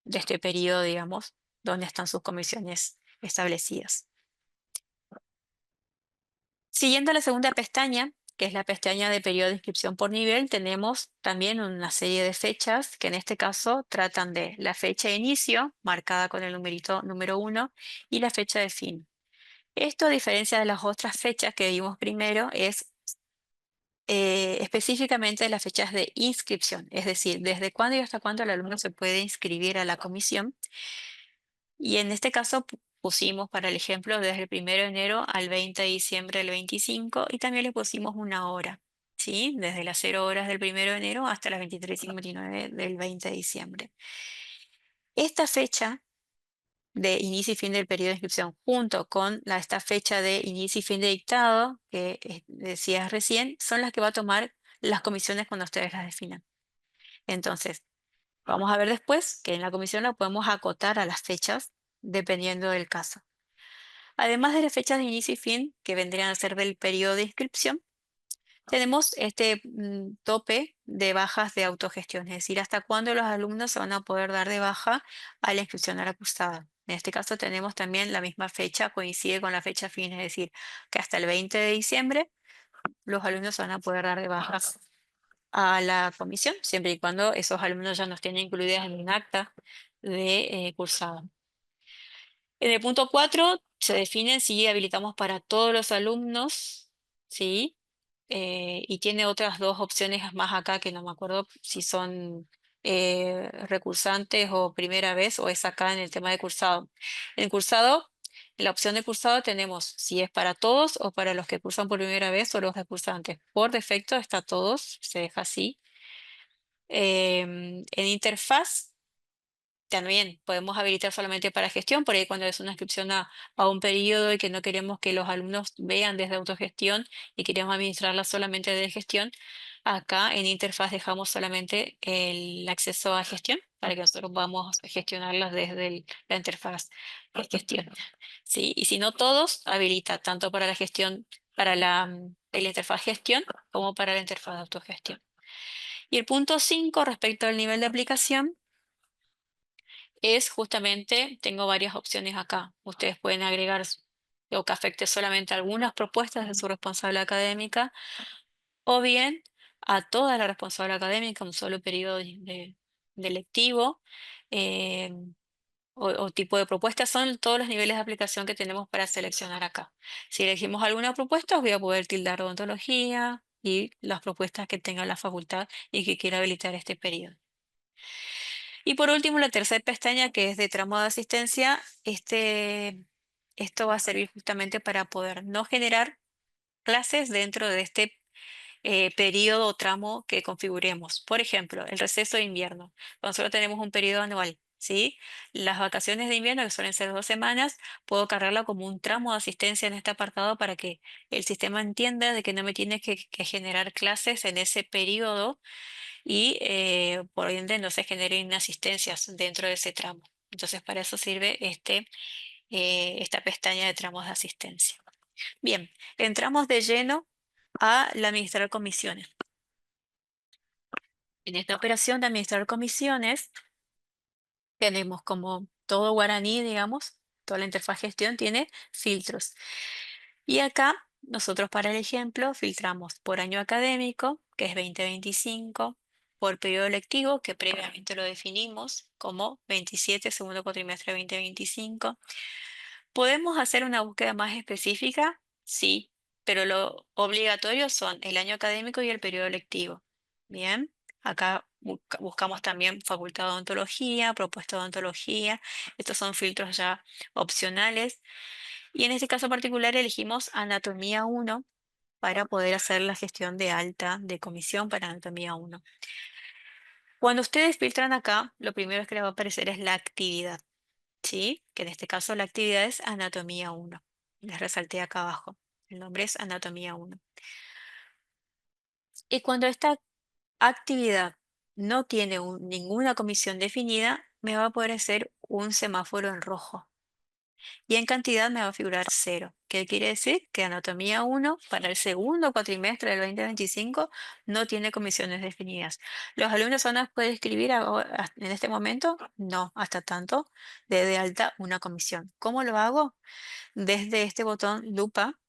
de este periodo, digamos, donde están sus comisiones establecidas. Siguiendo la segunda pestaña, que es la pestaña de periodo de inscripción por nivel, tenemos también una serie de fechas que en este caso tratan de la fecha de inicio, marcada con el numerito número 1, y la fecha de fin. Esto, a diferencia de las otras fechas que vimos primero, es específicamente las fechas de inscripción, es decir, desde cuándo y hasta cuándo el alumno se puede inscribir a la comisión. Y en este caso pusimos para el ejemplo desde el 1 de enero al 20 de diciembre del 25 y también le pusimos una hora, ¿sí? Desde las 0 horas del 1 de enero hasta las 23:59 del 20 de diciembre. Esta fecha de inicio y fin del periodo de inscripción junto con esta fecha de inicio y fin de dictado que decías recién son las que va a tomar las comisiones cuando ustedes las definan. Entonces, vamos a ver después que en la comisión la podemos acotar a las fechas dependiendo del caso. Además de las fechas de inicio y fin, que vendrían a ser del periodo de inscripción, tenemos este tope de bajas de autogestión, es decir, hasta cuándo los alumnos se van a poder dar de baja a la inscripción a la cursada. En este caso tenemos también la misma fecha, coincide con la fecha fin, es decir, que hasta el 20 de diciembre los alumnos se van a poder dar de bajas a la comisión, siempre y cuando esos alumnos ya no estén incluidos en un acta de cursada. En el punto 4 se define si habilitamos para todos los alumnos, ¿sí? Y tiene otras dos opciones más acá que no me acuerdo si son recursantes o primera vez o es acá en el tema de cursado. En cursado, en la opción de cursado tenemos si es para todos o para los que cursan por primera vez o los recursantes. Por defecto está todos, se deja así. En interfaz también podemos habilitar solamente para gestión, por ahí cuando es una inscripción a un periodo y que no queremos que los alumnos vean desde autogestión y queremos administrarla solamente de gestión, acá en interfaz dejamos solamente el acceso a gestión para que nosotros podamos gestionarlas desde la interfaz de gestión. ¿Sí? Y si no todos, habilita tanto para la gestión, para la interfaz gestión como para la interfaz de autogestión. Y el punto 5 respecto al nivel de aplicación es justamente, tengo varias opciones acá. Ustedes pueden agregar o que afecte solamente algunas propuestas de su responsable académica o bien a toda la responsable académica, un solo periodo de lectivo eh, o tipo de propuesta. Son todos los niveles de aplicación que tenemos para seleccionar acá. Si elegimos alguna propuesta, voy a poder tildar odontología y las propuestas que tenga la facultad y que quiera habilitar este periodo. Y por último, la tercera pestaña, que es de tramo de asistencia, esto va a servir justamente para poder no generar clases dentro de este periodo o tramo que configuremos. Por ejemplo, el receso de invierno. Nosotros tenemos un periodo anual, ¿sí? Las vacaciones de invierno, que suelen ser 2 semanas, puedo cargarla como un tramo de asistencia en este apartado para que el sistema entienda de que no me tiene que generar clases en ese periodo y por ende no se generen inasistencias dentro de ese tramo. Entonces, para eso sirve este esta pestaña de tramos de asistencia. Bien, entramos de lleno a la administrar comisiones. En esta operación de administrar comisiones, tenemos como todo Guaraní, digamos, toda la interfaz gestión tiene filtros. Y acá nosotros para el ejemplo filtramos por año académico, que es 2025, por periodo lectivo, que previamente lo definimos como 27, segundo cuatrimestre 2025. ¿Podemos hacer una búsqueda más específica? Sí, pero lo obligatorio son el año académico y el periodo lectivo. Bien, acá buscamos también facultad de odontología, propuesta de odontología. Estos son filtros ya opcionales. Y en este caso particular elegimos anatomía 1 para poder hacer la gestión de alta de comisión para anatomía 1. Cuando ustedes filtran acá, lo primero que les va a aparecer es la actividad. ¿Sí? Que en este caso la actividad es anatomía 1. Les resalté acá abajo. El nombre es anatomía 1. Y cuando esta actividad no tiene ninguna comisión definida, me va a aparecer un semáforo en rojo. Y en cantidad me va a figurar 0. ¿Qué quiere decir? Que anatomía 1 para el segundo cuatrimestre del 2025 no tiene comisiones definidas. ¿Los alumnos van a poder escribir en este momento? No, hasta tanto de alta una comisión. ¿Cómo lo hago? Desde este botón lupa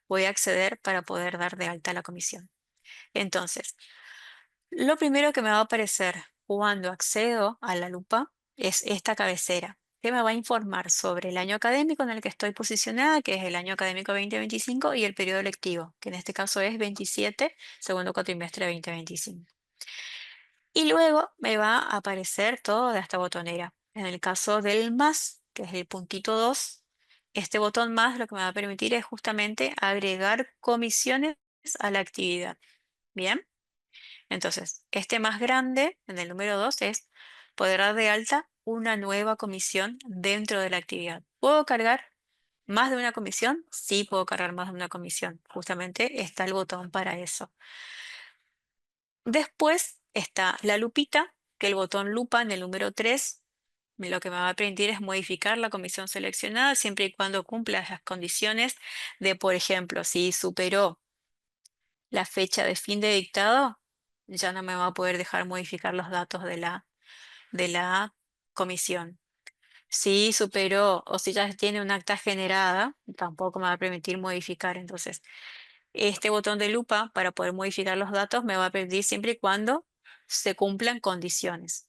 voy a acceder para poder dar de alta la comisión. Entonces, lo primero que me va a aparecer cuando accedo a la lupa es esta cabecera, que me va a informar sobre el año académico en el que estoy posicionada, que es el año académico 2025, y el periodo lectivo, que en este caso es 27, segundo cuatrimestre 2025. Y luego me va a aparecer todo de esta botonera. En el caso del más, que es el puntito 2, este botón más lo que me va a permitir es justamente agregar comisiones a la actividad. Bien, entonces este más grande en el número 2 es poder dar de alta una nueva comisión dentro de la actividad. ¿Puedo cargar más de una comisión? Sí, puedo cargar más de una comisión. Justamente está el botón para eso. Después está la lupita, que el botón lupa en el número 3 lo que me va a permitir es modificar la comisión seleccionada siempre y cuando cumpla las condiciones de, por ejemplo, si superó la fecha de fin de dictado, ya no me va a poder dejar modificar los datos de la comisión. Si superó o si ya tiene un acta generada, tampoco me va a permitir modificar. Entonces, este botón de lupa para poder modificar los datos me va a permitir siempre y cuando se cumplan condiciones.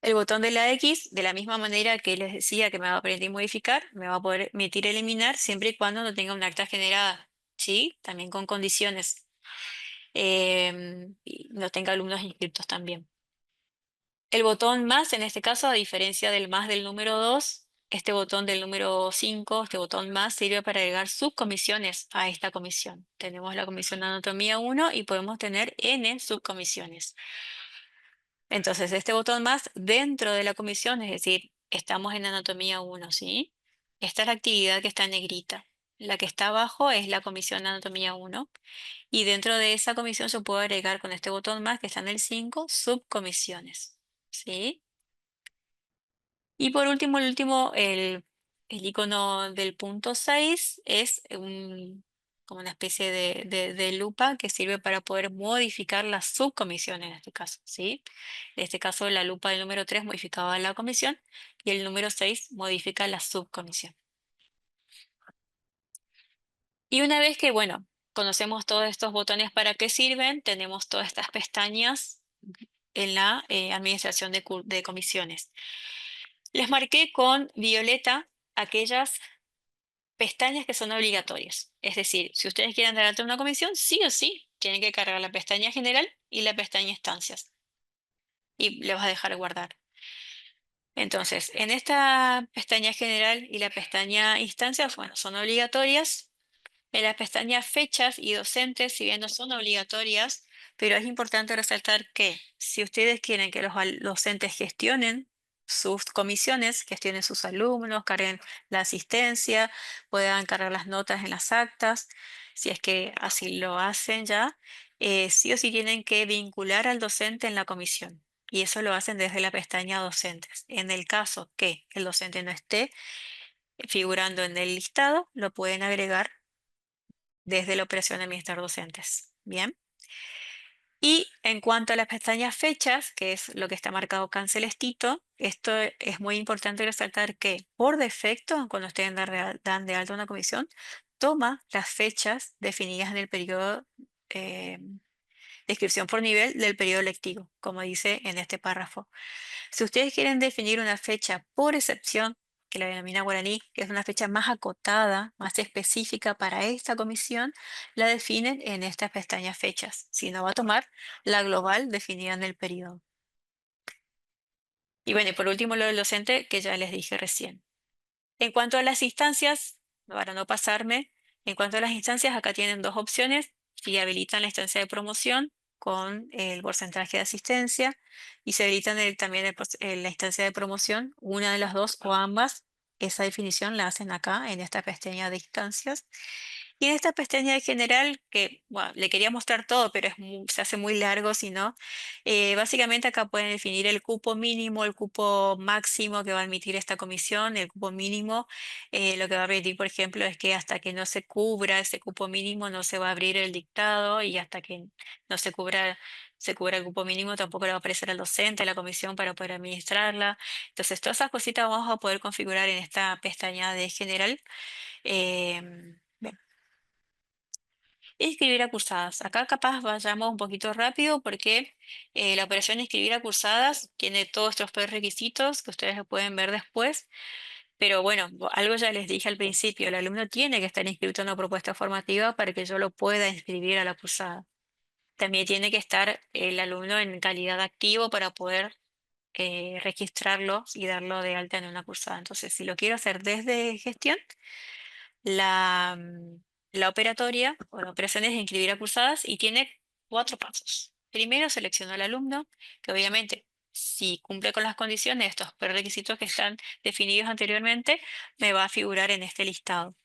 El botón de la X, de la misma manera que les decía que me va a permitir modificar, me va a poder permitir eliminar siempre y cuando no tenga un acta generada, ¿sí? También con condiciones. Y no tenga alumnos inscritos también. El botón más, en este caso, a diferencia del más del número 2, este botón del número 5, este botón más, sirve para agregar subcomisiones a esta comisión. Tenemos la comisión de anatomía 1 y podemos tener N subcomisiones. Entonces, este botón más dentro de la comisión, es decir, estamos en anatomía 1, ¿sí? Esta es la actividad que está en negrita. La que está abajo es la comisión de anatomía 1 y dentro de esa comisión yo puedo agregar con este botón más que está en el 5 subcomisiones, ¿sí? Y por último, el icono del punto 6 es como una especie de lupa que sirve para poder modificar la subcomisión en este caso, ¿sí? En este caso, la lupa del número 3 modificaba la comisión y el número 6 modifica la subcomisión. Y una vez que, bueno, conocemos todos estos botones para qué sirven, tenemos todas estas pestañas en la administración de comisiones. Les marqué con violeta aquellas pestañas que son obligatorias. Es decir, si ustedes quieren dar alta a una comisión, sí o sí, tienen que cargar la pestaña general y la pestaña instancias. Y le vas a dejar guardar. Entonces, en esta pestaña general y la pestaña instancias, bueno, son obligatorias. En la pestaña fechas y docentes, si bien no son obligatorias, pero es importante resaltar que si ustedes quieren que los docentes gestionen sus comisiones, gestionen sus alumnos, carguen la asistencia, puedan cargar las notas en las actas, si es que así lo hacen ya, sí o sí tienen que vincular al docente en la comisión. y eso lo hacen desde la pestaña docentes. En el caso que el docente no esté figurando en el listado, lo pueden agregar desde la operación administrar docentes. Bien. Y en cuanto a las pestañas fechas, que es lo que está marcado acá en celestito, esto es muy importante resaltar que por defecto, cuando ustedes dan de alta una comisión, toma las fechas definidas en el periodo de inscripción por nivel del periodo lectivo, como dice en este párrafo. Si ustedes quieren definir una fecha por excepción, que la denomina guaraní, que es una fecha más acotada, más específica para esta comisión, la definen en estas pestañas fechas. Si no, va a tomar la global definida en el periodo. Y bueno, y por último lo del docente, que ya les dije recién. En cuanto a las instancias, para no pasarme, en cuanto a las instancias, acá tienen dos opciones. Si habilitan la instancia de promoción con el porcentaje de asistencia y se habilitan también la instancia de promoción, una de las dos o ambas, esa definición la hacen acá en esta pestaña de instancias. Y en esta pestaña de general, que bueno, le quería mostrar todo, pero se hace muy largo si no, básicamente acá pueden definir el cupo mínimo, el cupo máximo que va a admitir esta comisión. El cupo mínimo, lo que va a permitir, por ejemplo, es que hasta que no se cubra ese cupo mínimo no se va a abrir el dictado, y hasta que no se cubra el cupo mínimo tampoco le va a aparecer al docente, a la comisión para poder administrarla. Entonces, todas esas cositas vamos a poder configurar en esta pestaña de general. Bien. Inscribir a cursadas. Acá capaz vayamos un poquito rápido porque la operación de inscribir a cursadas tiene todos estos prerequisitos que ustedes pueden ver después. Pero bueno, algo ya les dije al principio, el alumno tiene que estar inscrito en una propuesta formativa para que yo lo pueda inscribir a la cursada. También tiene que estar el alumno en calidad de activo para poder registrarlo y darlo de alta en una cursada. Entonces, si lo quiero hacer desde gestión, la operatoria o la operación es de inscribir a cursadas y tiene cuatro pasos. Primero, selecciono al alumno, que obviamente, si cumple con las condiciones, estos prerequisitos que están definidos anteriormente, me va a figurar en este listado.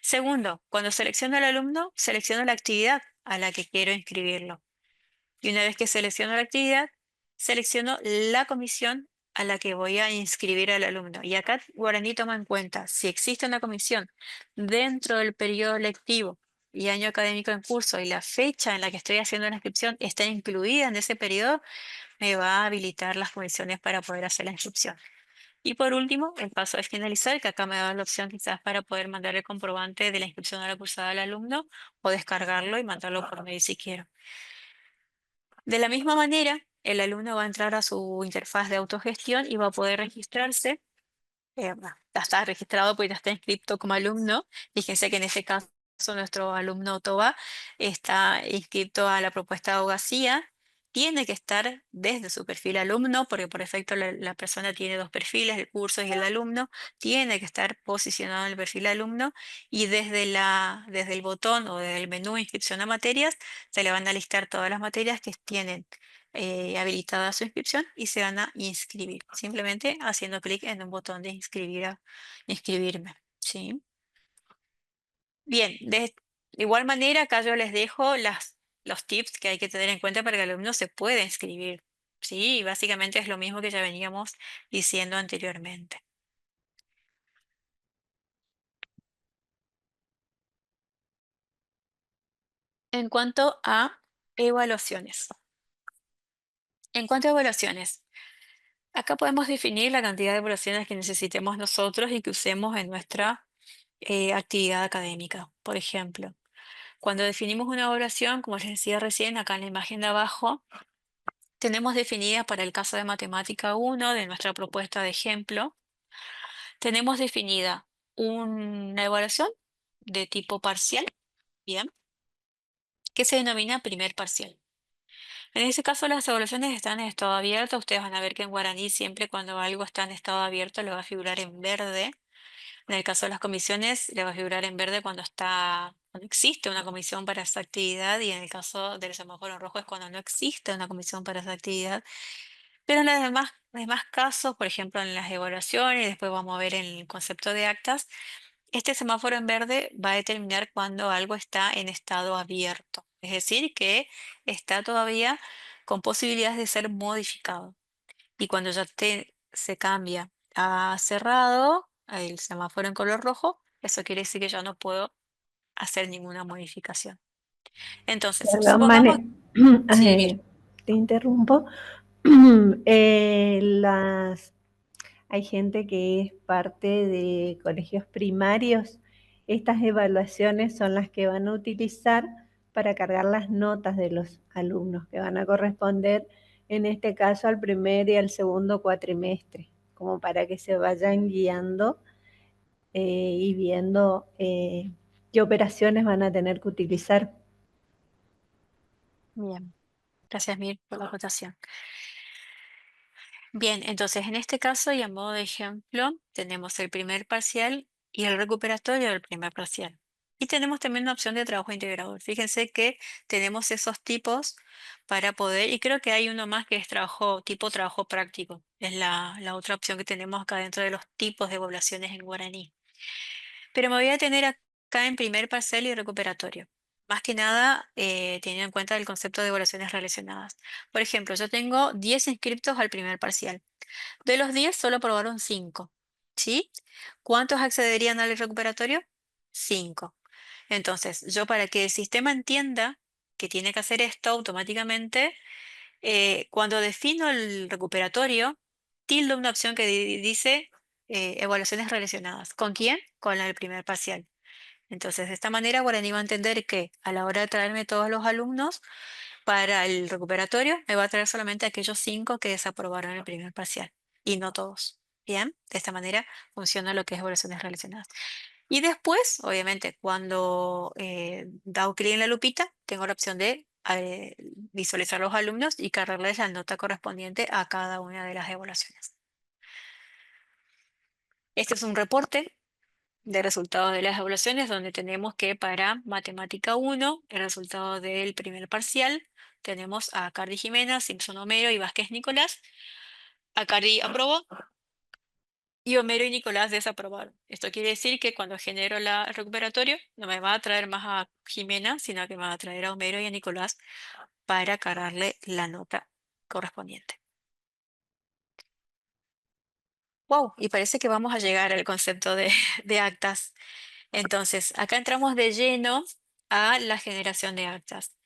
Segundo, cuando selecciono al alumno, selecciono la actividad a la que quiero inscribirlo. Y una vez que selecciono la actividad, selecciono la comisión a la que voy a inscribir al alumno. Y acá Guaraní toma en cuenta si existe una comisión dentro del periodo lectivo y año académico en curso y la fecha en la que estoy haciendo la inscripción está incluida en ese periodo, me va a habilitar las comisiones para poder hacer la inscripción. Y por último, el paso de finalizar, que acá me da la opción quizás para poder mandar el comprobante de la inscripción a la cursada al alumno o descargarlo y mandarlo por mail si quiero. De la misma manera, el alumno va a entrar a su interfaz de autogestión y va a poder registrarse. Ya está registrado, pues ya está inscrito como alumno. Fíjense que en este caso nuestro alumno Toba está inscrito a la propuesta de abogacía. Tiene que estar desde su perfil alumno, porque por efecto la persona tiene dos perfiles, el curso y el alumno. Tiene que estar posicionado en el perfil alumno y desde el botón o desde el menú inscripción a materias se le van a listar todas las materias que tienen habilitada su inscripción y se van a inscribir, simplemente haciendo clic en un botón de inscribirme, ¿sí? Bien, de igual manera acá yo les dejo los tips que hay que tener en cuenta para que el alumno se pueda inscribir, ¿sí? Y básicamente es lo mismo que ya veníamos diciendo anteriormente. En cuanto a evaluaciones. En cuanto a evaluaciones, acá podemos definir la cantidad de evaluaciones que necesitemos nosotros y que usemos en nuestra actividad académica. Por ejemplo, cuando definimos una evaluación, como les decía recién, acá en la imagen de abajo, tenemos definida para el caso de matemática 1 de nuestra propuesta de ejemplo, tenemos definida una evaluación de tipo parcial, bien, que se denomina primer parcial. En este caso, las evaluaciones están en estado abierto. Ustedes van a ver que en guaraní siempre cuando algo está en estado abierto le va a figurar en verde. En el caso de las comisiones, le va a figurar en verde cuando existe una comisión para esa actividad, y en el caso del semáforo en rojo es cuando no existe una comisión para esa actividad. Pero en los demás casos, por ejemplo, en las evaluaciones, y después vamos a ver en el concepto de actas, este semáforo en verde va a determinar cuando algo está en estado abierto, es decir, que está todavía con posibilidades de ser modificado. Y cuando ya se cambia a cerrado, el semáforo en color rojo, eso quiere decir que ya no puedo hacer ninguna modificación. Entonces, Perdón, supongamos, Vane, sí, Vir, te interrumpo. Las Hay gente que es parte de colegios primarios. Estas evaluaciones son las que van a utilizar para cargar las notas de los alumnos, que van a corresponder en este caso al primer y al segundo cuatrimestre, como para que se vayan guiando y viendo qué operaciones van a tener que utilizar. bien, gracias Mir por la acotación. Bien, entonces en este caso y a modo de ejemplo, tenemos el primer parcial y el recuperatorio del primer parcial. Y tenemos también una opción de trabajo integrador. Fíjense que tenemos esos tipos para poder, y creo que hay uno más que es tipo trabajo práctico. Es la otra opción que tenemos acá dentro de los tipos de evaluaciones en guaraní. Pero me voy a tener acá en primer parcial y recuperatorio. Más que nada, teniendo en cuenta el concepto de evaluaciones relacionadas. Por ejemplo, yo tengo 10 inscriptos al primer parcial. De los 10 solo aprobaron 5, ¿sí? ¿Cuántos accederían al recuperatorio? 5. Entonces, yo para que el sistema entienda que tiene que hacer esto automáticamente, cuando defino el recuperatorio, tildo una opción que dice evaluaciones relacionadas. ¿Con quién? Con la del primer parcial. Entonces, de esta manera, Guaraní va a entender que a la hora de traerme todos los alumnos para el recuperatorio, me va a traer solamente aquellos 5 que desaprobaron el primer parcial y no todos. Bien, de esta manera funciona lo que es evaluaciones relacionadas. Y después, obviamente, cuando da clic en la lupita, tengo la opción de visualizar los alumnos y cargarles la nota correspondiente a cada una de las evaluaciones. Este es un reporte de resultados de las evaluaciones donde tenemos que para matemática 1, el resultado del primer parcial, tenemos a Cardi Jimena, Simpson Homero y Vázquez Nicolás. A Cardi aprobó y Homero y Nicolás desaprobaron. Esto quiere decir que cuando genero el recuperatorio no me va a traer más a Jimena, sino que me va a traer a Homero y a Nicolás para cargarle la nota correspondiente. Wow, y parece que vamos a llegar al concepto de actas. Entonces, acá entramos de lleno a la generación de actas.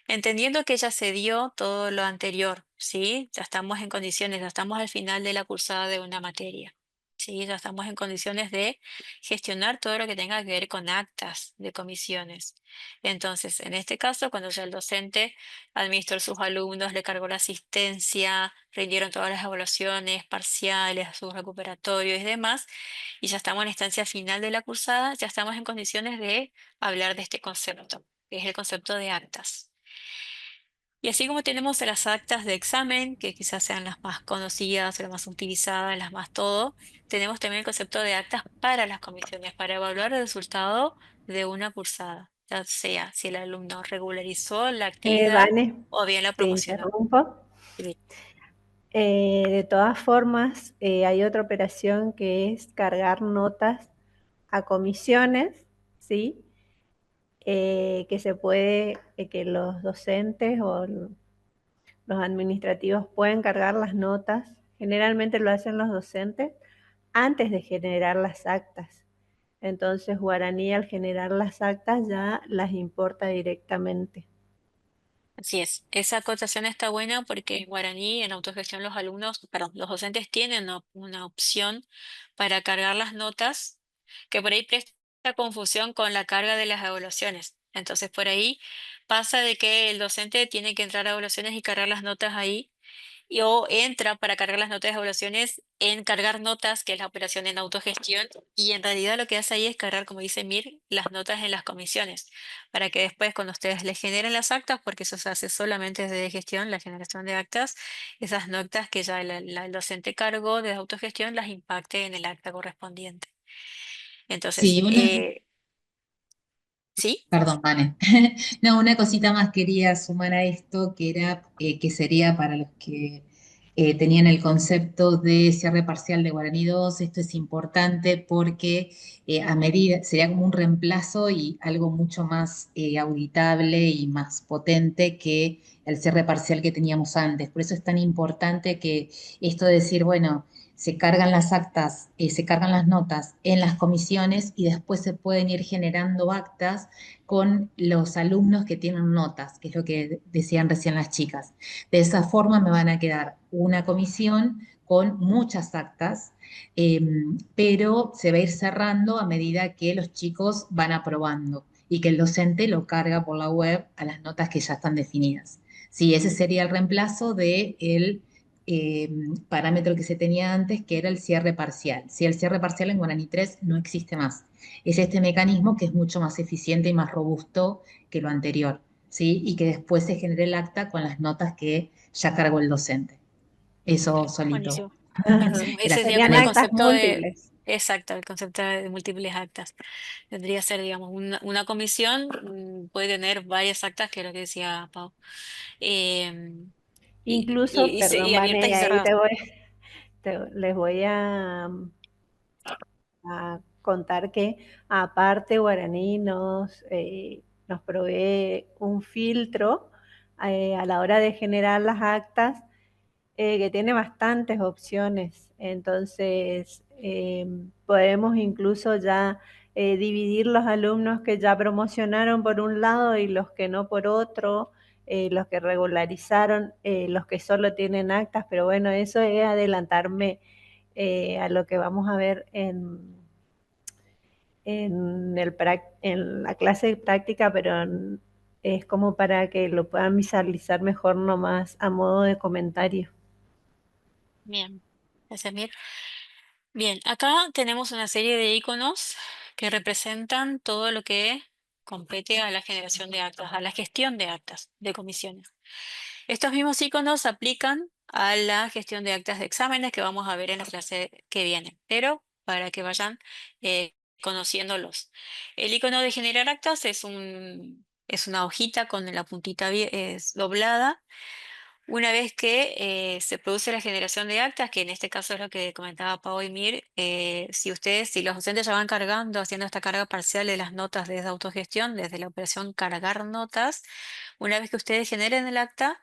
Entendiendo que ya se dio todo lo anterior, ¿sí? Ya estamos en condiciones, ya estamos al final de la cursada de una materia, ¿sí? Ya estamos en condiciones de gestionar todo lo que tenga que ver con actas de comisiones. Entonces, en este caso, cuando ya el docente administró a sus alumnos, le cargó la asistencia, rindieron todas las evaluaciones parciales, sus recuperatorios y demás, y ya estamos en la instancia final de la cursada, ya estamos en condiciones de hablar de este concepto, que es el concepto de actas. Y así como tenemos las actas de examen, que quizás sean las más conocidas, las más utilizadas, las más todo, tenemos también el concepto de actas para las comisiones, para evaluar el resultado de una cursada, ya sea si el alumno regularizó la actividad Vane, o bien la te promocionó. interrumpo. Sí. De todas formas, hay otra operación que es cargar notas a comisiones, ¿sí? Que se puede, que los docentes o los administrativos pueden cargar las notas. Generalmente lo hacen los docentes antes de generar las actas. Entonces, Guaraní al generar las actas ya las importa directamente. Así es, esa acotación está buena porque en guaraní, en autogestión, los alumnos, perdón, los docentes tienen una opción para cargar las notas, que por ahí presta confusión con la carga de las evaluaciones. Entonces, por ahí pasa de que el docente tiene que entrar a evaluaciones y cargar las notas ahí, o entra para cargar las notas de evaluaciones en cargar notas, que es la operación en autogestión, y en realidad lo que hace ahí es cargar, como dice Mir, las notas en las comisiones, para que después cuando ustedes les generen las actas, porque eso se hace solamente desde gestión, la generación de actas, esas notas que ya el docente cargó de autogestión las impacte en el acta correspondiente. Entonces, Sí, una, ¿sí? perdón, Vane. No, una cosita más quería sumar a esto, que era, que sería para los que tenían el concepto de cierre parcial de Guaraní 2. Esto es importante porque a medida, sería como un reemplazo y algo mucho más auditable y más potente que el cierre parcial que teníamos antes. Por eso es tan importante que esto de decir, bueno, se cargan las actas, se cargan las notas en las comisiones y después se pueden ir generando actas con los alumnos que tienen notas, que es lo que decían recién las chicas. De esa forma me van a quedar una comisión con muchas actas, eh, pero se va a ir cerrando a medida que los chicos van aprobando y que el docente lo carga por la web a las notas que ya están definidas. Sí, ese sería el reemplazo del eh, parámetro que se tenía antes, que era el cierre parcial. Si el cierre parcial en Guaraní 3 no existe más. Es este mecanismo que es mucho más eficiente y más robusto que lo anterior, ¿sí? Y que después se genere el acta con las notas que ya cargó el docente. Eso solito. Buenísimo, buenísimo. Ese Era sería Serían como el actas concepto de, múltiples. exacto, el concepto de múltiples actas. Vendría a ser, digamos, una comisión puede tener varias actas, que es lo que decía Pau. Em, Incluso, y perdón, abiertas Vane, y y ahí cerradas. les voy a contar que aparte Guaraní nos provee un filtro a la hora de generar las actas que tiene bastantes opciones. Entonces, podemos incluso ya dividir los alumnos que ya promocionaron por un lado y los que no por otro, los que regularizaron, los que solo tienen actas, pero bueno, eso es adelantarme a lo que vamos a ver en la clase práctica, pero es como para que lo puedan visualizar mejor nomás a modo de comentario. Bien, gracias, Mir. Bien, acá tenemos una serie de iconos que representan todo lo que compete a la generación de actas, a la gestión de actas, de comisiones. Estos mismos iconos se aplican a la gestión de actas de exámenes que vamos a ver en la clase que viene, pero para que vayan conociéndolos. El icono de generar actas es una hojita con la puntita doblada. Una vez que se produce la generación de actas, que en este caso es lo que comentaba Pau y Mir, si los docentes ya van cargando, haciendo esta carga parcial de las notas desde autogestión, desde la operación cargar notas, una vez que ustedes generen el acta,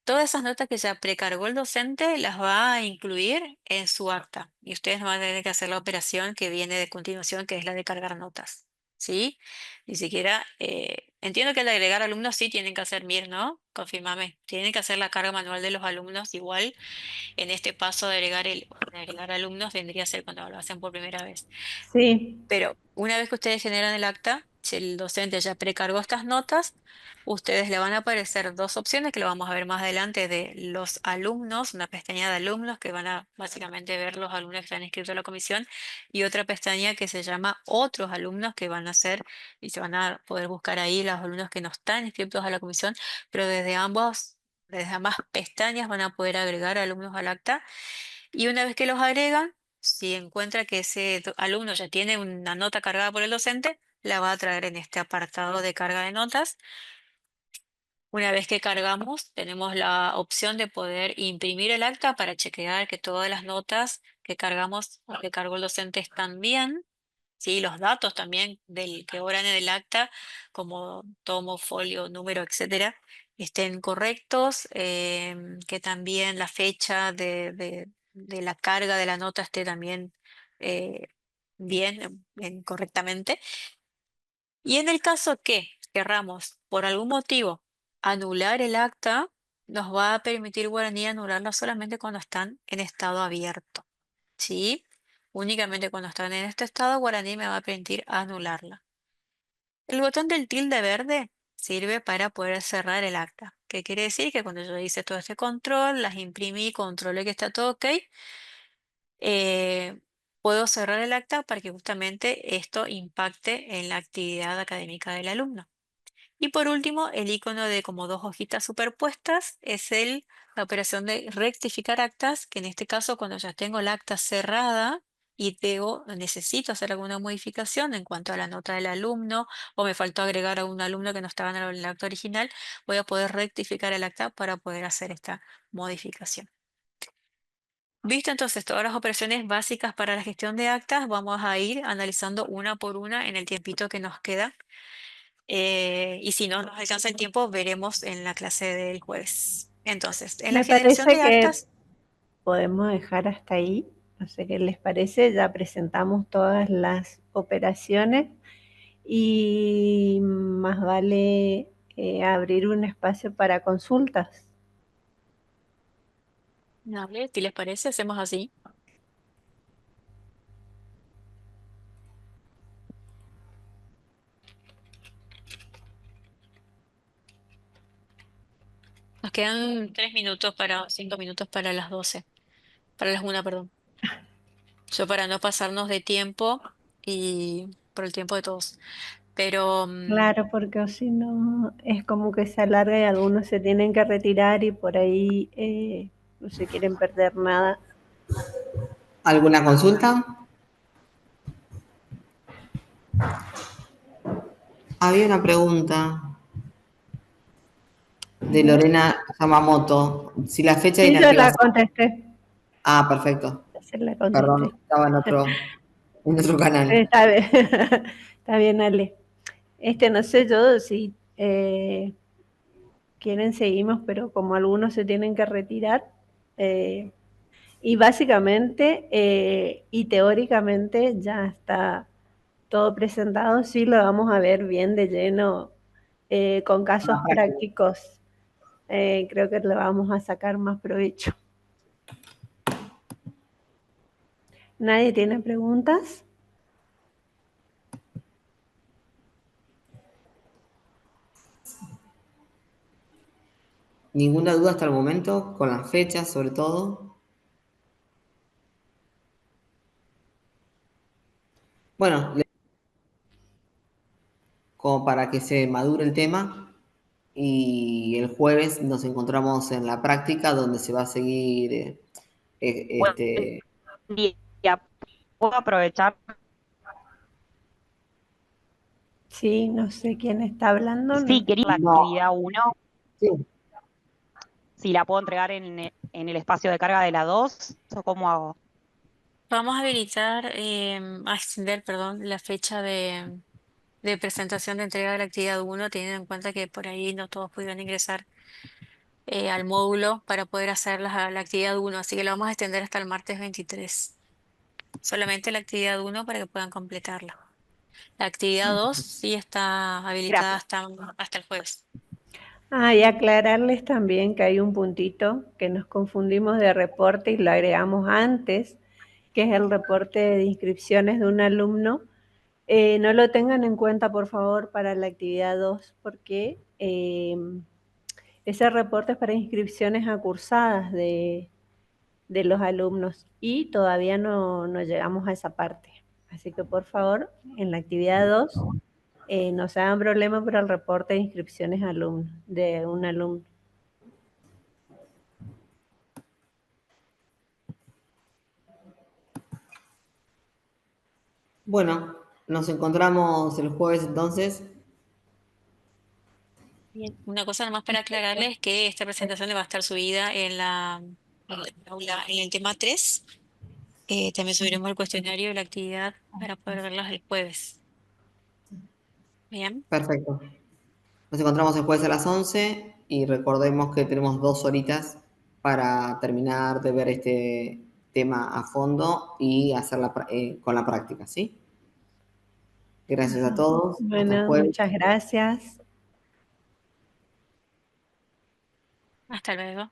todas esas notas que ya precargó el docente las va a incluir en su acta y ustedes no van a tener que hacer la operación que viene de continuación, que es la de cargar notas. ¿Sí? Ni siquiera, entiendo que al agregar alumnos sí tienen que hacer MIR, ¿no? Confírmame. Tienen que hacer la carga manual de los alumnos igual en este paso de agregar alumnos vendría a ser cuando lo hacen por primera vez. Sí, Pero una vez que ustedes generan el acta, si el docente ya precargó estas notas, ustedes le van a aparecer dos opciones que lo vamos a ver más adelante de los alumnos, una pestaña de alumnos que van a básicamente ver los alumnos que están inscritos a la comisión y otra pestaña que se llama otros alumnos que van a ser y se van a poder buscar ahí los alumnos que no están inscritos a la comisión, pero desde ambas pestañas van a poder agregar alumnos al acta y una vez que los agregan, si encuentra que ese alumno ya tiene una nota cargada por el docente, la va a traer en este apartado de carga de notas. Una vez que cargamos, tenemos la opción de poder imprimir el acta para chequear que todas las notas que cargamos o que cargó el docente están bien. Sí, los datos también del que obran en el acta, como tomo, folio, número, etcétera, estén correctos, que también la fecha de la carga de la nota esté también eh, correctamente. Y en el caso que querramos, por algún motivo, anular el acta, nos va a permitir Guaraní anularla solamente cuando están en estado abierto. ¿Sí? Únicamente cuando están en este estado, Guaraní me va a permitir anularla. El botón del tilde verde sirve para poder cerrar el acta. ¿Qué quiere decir? Que cuando yo hice todo este control, las imprimí, controlé que está todo ok, eh, puedo cerrar el acta para que justamente esto impacte en la actividad académica del alumno. Y por último, el icono de como dos hojitas superpuestas es la operación de rectificar actas, que en este caso cuando ya tengo la acta cerrada y necesito hacer alguna modificación en cuanto a la nota del alumno o me faltó agregar a un alumno que no estaba en el acta original, voy a poder rectificar el acta para poder hacer esta modificación. Visto entonces todas las operaciones básicas para la gestión de actas, vamos a ir analizando una por una en el tiempito que nos queda. Y si no nos alcanza el tiempo, veremos en la clase del jueves. Entonces, en la Me generación parece de que actas, podemos dejar hasta ahí. No sé qué les parece. Ya presentamos todas las operaciones y más vale abrir un espacio para consultas. hable, si les parece, hacemos así. Nos quedan 5 minutos para las 12, para las 1, perdón. Yo para no pasarnos de tiempo y por el tiempo de todos. Pero Claro, porque o si no es como que se alarga y algunos se tienen que retirar y por ahí no se quieren perder nada. ¿Alguna consulta? Había una pregunta de Lorena Yamamoto. Si la fecha de Sí, yo la inactivación... contesté. Ah, perfecto. Se la Perdón, contesté. estaba en otro canal. Está bien, está bien, Ale. No sé yo si quieren seguimos, pero como algunos se tienen que retirar, eh, y básicamente y teóricamente ya está todo presentado, sí lo vamos a ver bien de lleno con casos prácticos. Creo que le vamos a sacar más provecho. ¿Nadie tiene preguntas? ¿Ninguna duda hasta el momento? Con las fechas, sobre todo. Bueno, como para que se madure el tema. Y el jueves nos encontramos en la práctica donde se va a seguir Buen este, día. ¿Puedo aprovechar? Sí, no sé quién está hablando. Sí, No. quería la no, actividad 1, sí, si la puedo entregar en el espacio de carga de la 2, o cómo hago. vamos a habilitar, a extender, perdón, la fecha de presentación de entrega de la actividad 1, teniendo en cuenta que por ahí no todos pudieron ingresar al módulo para poder hacer la actividad 1, así que lo vamos a extender hasta el martes 23. Solamente la actividad 1 para que puedan completarla. La actividad 2 sí está habilitada Gracias. hasta el jueves. Y aclararles también que hay un puntito que nos confundimos de reporte y lo agregamos antes, que es el reporte de inscripciones de un alumno. No lo tengan en cuenta, por favor, para la actividad 2, porque ese reporte es para inscripciones a cursadas de los alumnos y todavía no llegamos a esa parte. Así que, por favor, en la actividad 2, no se hagan problema por el reporte de inscripciones de un alumno. bueno, nos encontramos el jueves entonces. Bien. Una cosa nomás para aclararles es que esta presentación le va a estar subida en el tema 3. También subiremos el cuestionario y la actividad para poder verlas el jueves. Bien. Perfecto. Nos encontramos el jueves a las 11 y recordemos que tenemos 2 horitas para terminar de ver este tema a fondo y hacerla con la práctica, ¿sí? Gracias a todos. Hasta el Bueno, jueves. muchas gracias. Hasta luego.